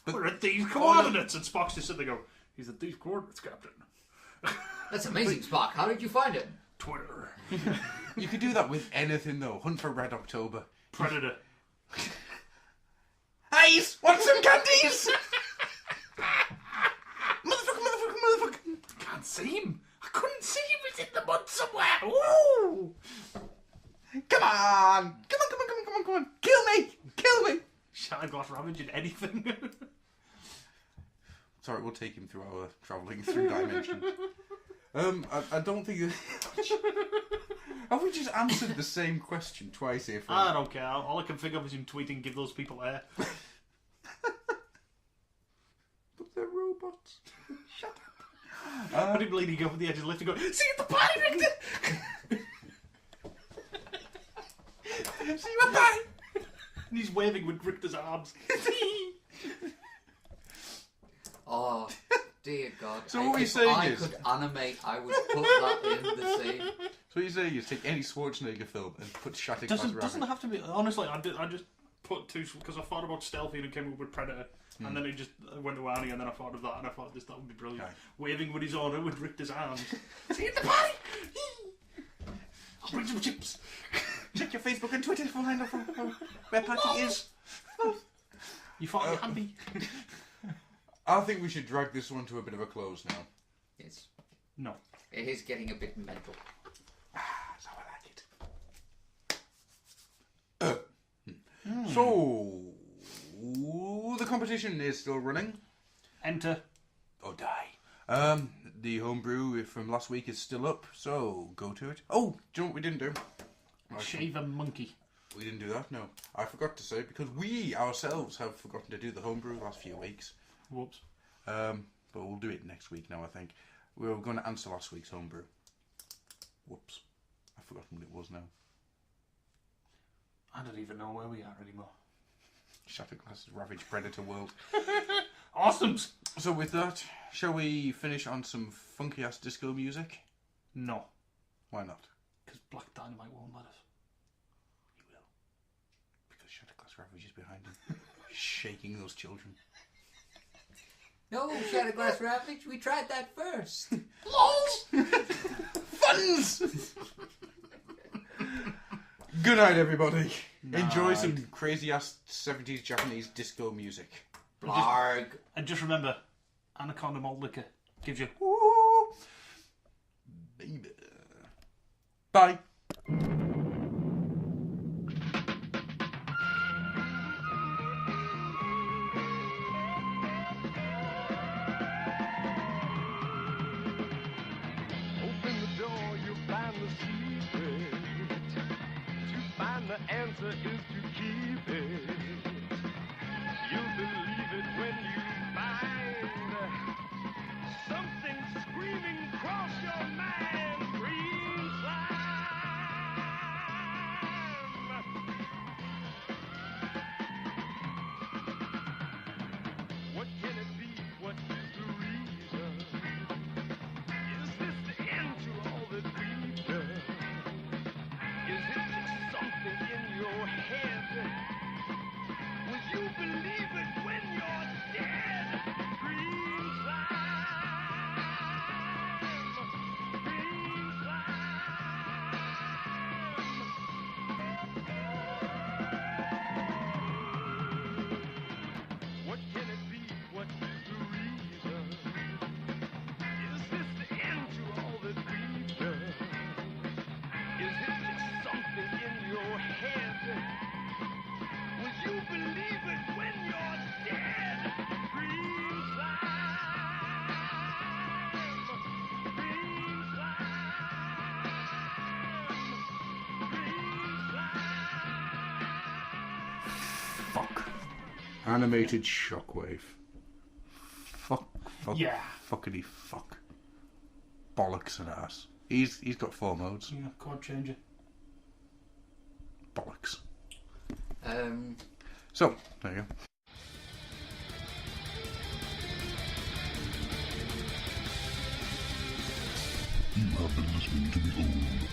We're at these coordinates! And Spock's just sitting there going, he's at these coordinates, Captain. That's amazing, Spock. How did you find it? Twitter. You could do that with anything, though. Hunt for Red October. Predator. Ice! Want some candies? Motherfucker. Can't see him. I couldn't see him. He's in the mud somewhere. Ooh! Come on. Kill me. Shattered Glass Ravage in anything. Sorry, we'll take him through our travelling through dimensions. I don't think... Have we just answered the same question twice here? I don't care. All I can think of is him tweeting, give those people air. But they're robots. Shut up. Put him leaning over the edge of the lift and go, see you at the party, Richter! See you at bye! And he's waving with Richter's arms. Oh, dear God. So what you're saying is... If I could animate, I would put that in the scene. So what you're saying is take any Schwarzenegger film and put Shattered Glass Ravage. Doesn't have to be... Honestly, I just put two... Because I thought about Stealthy and came up with Predator. And then it just went to Arnie and then I thought of that and I thought that would be brilliant. Okay. Waving with his honor with Richter's arms. See you at the party! I'll bring some chips. Check your Facebook and Twitter to find out where party is. You thought you had me. I think we should drag this one to a bit of a close now. Yes. No. It is getting a bit mental. That's how I like it. So, the competition is still running. Enter. Or die. The homebrew from last week is still up, so go to it. Oh, do you know what we didn't do? Shave a monkey. We didn't do that, no. I forgot to say, because we ourselves have forgotten to do the homebrew the last few weeks. Whoops. But we'll do it next week now, I think. We were going to answer last week's homebrew. Whoops. I've forgotten what it was now. I don't even know where we are anymore. Shattered Glass Ravage Predator World. Awesome! So with that, shall we finish on some funky-ass disco music? No. Why not? Because Black Dynamite won't let us. He will. Because Shattered Glass Ravage is behind him. Shaking those children. No, Shattered Glass Ravage, we tried that first. LOL! Funds! Good night, everybody. Enjoy some crazy-ass 70s Japanese disco music. Blarg. And just remember, Anaconda malt liquor gives you... Baby. Bye. Open the door, you'll find the secret. To find the answer is to keep it. You'll believe it when you find something screaming across your mind. Green slime. What can it be? What is the reason? Is this the end to all that we've done? Is it just something in your head? fuck. Animated shockwave. Fuck. Yeah. Fuckity fuck. Bollocks and ass. He's got 4 modes. Yeah, chord changer. Bollocks. So, there you go. You have been listening to the Old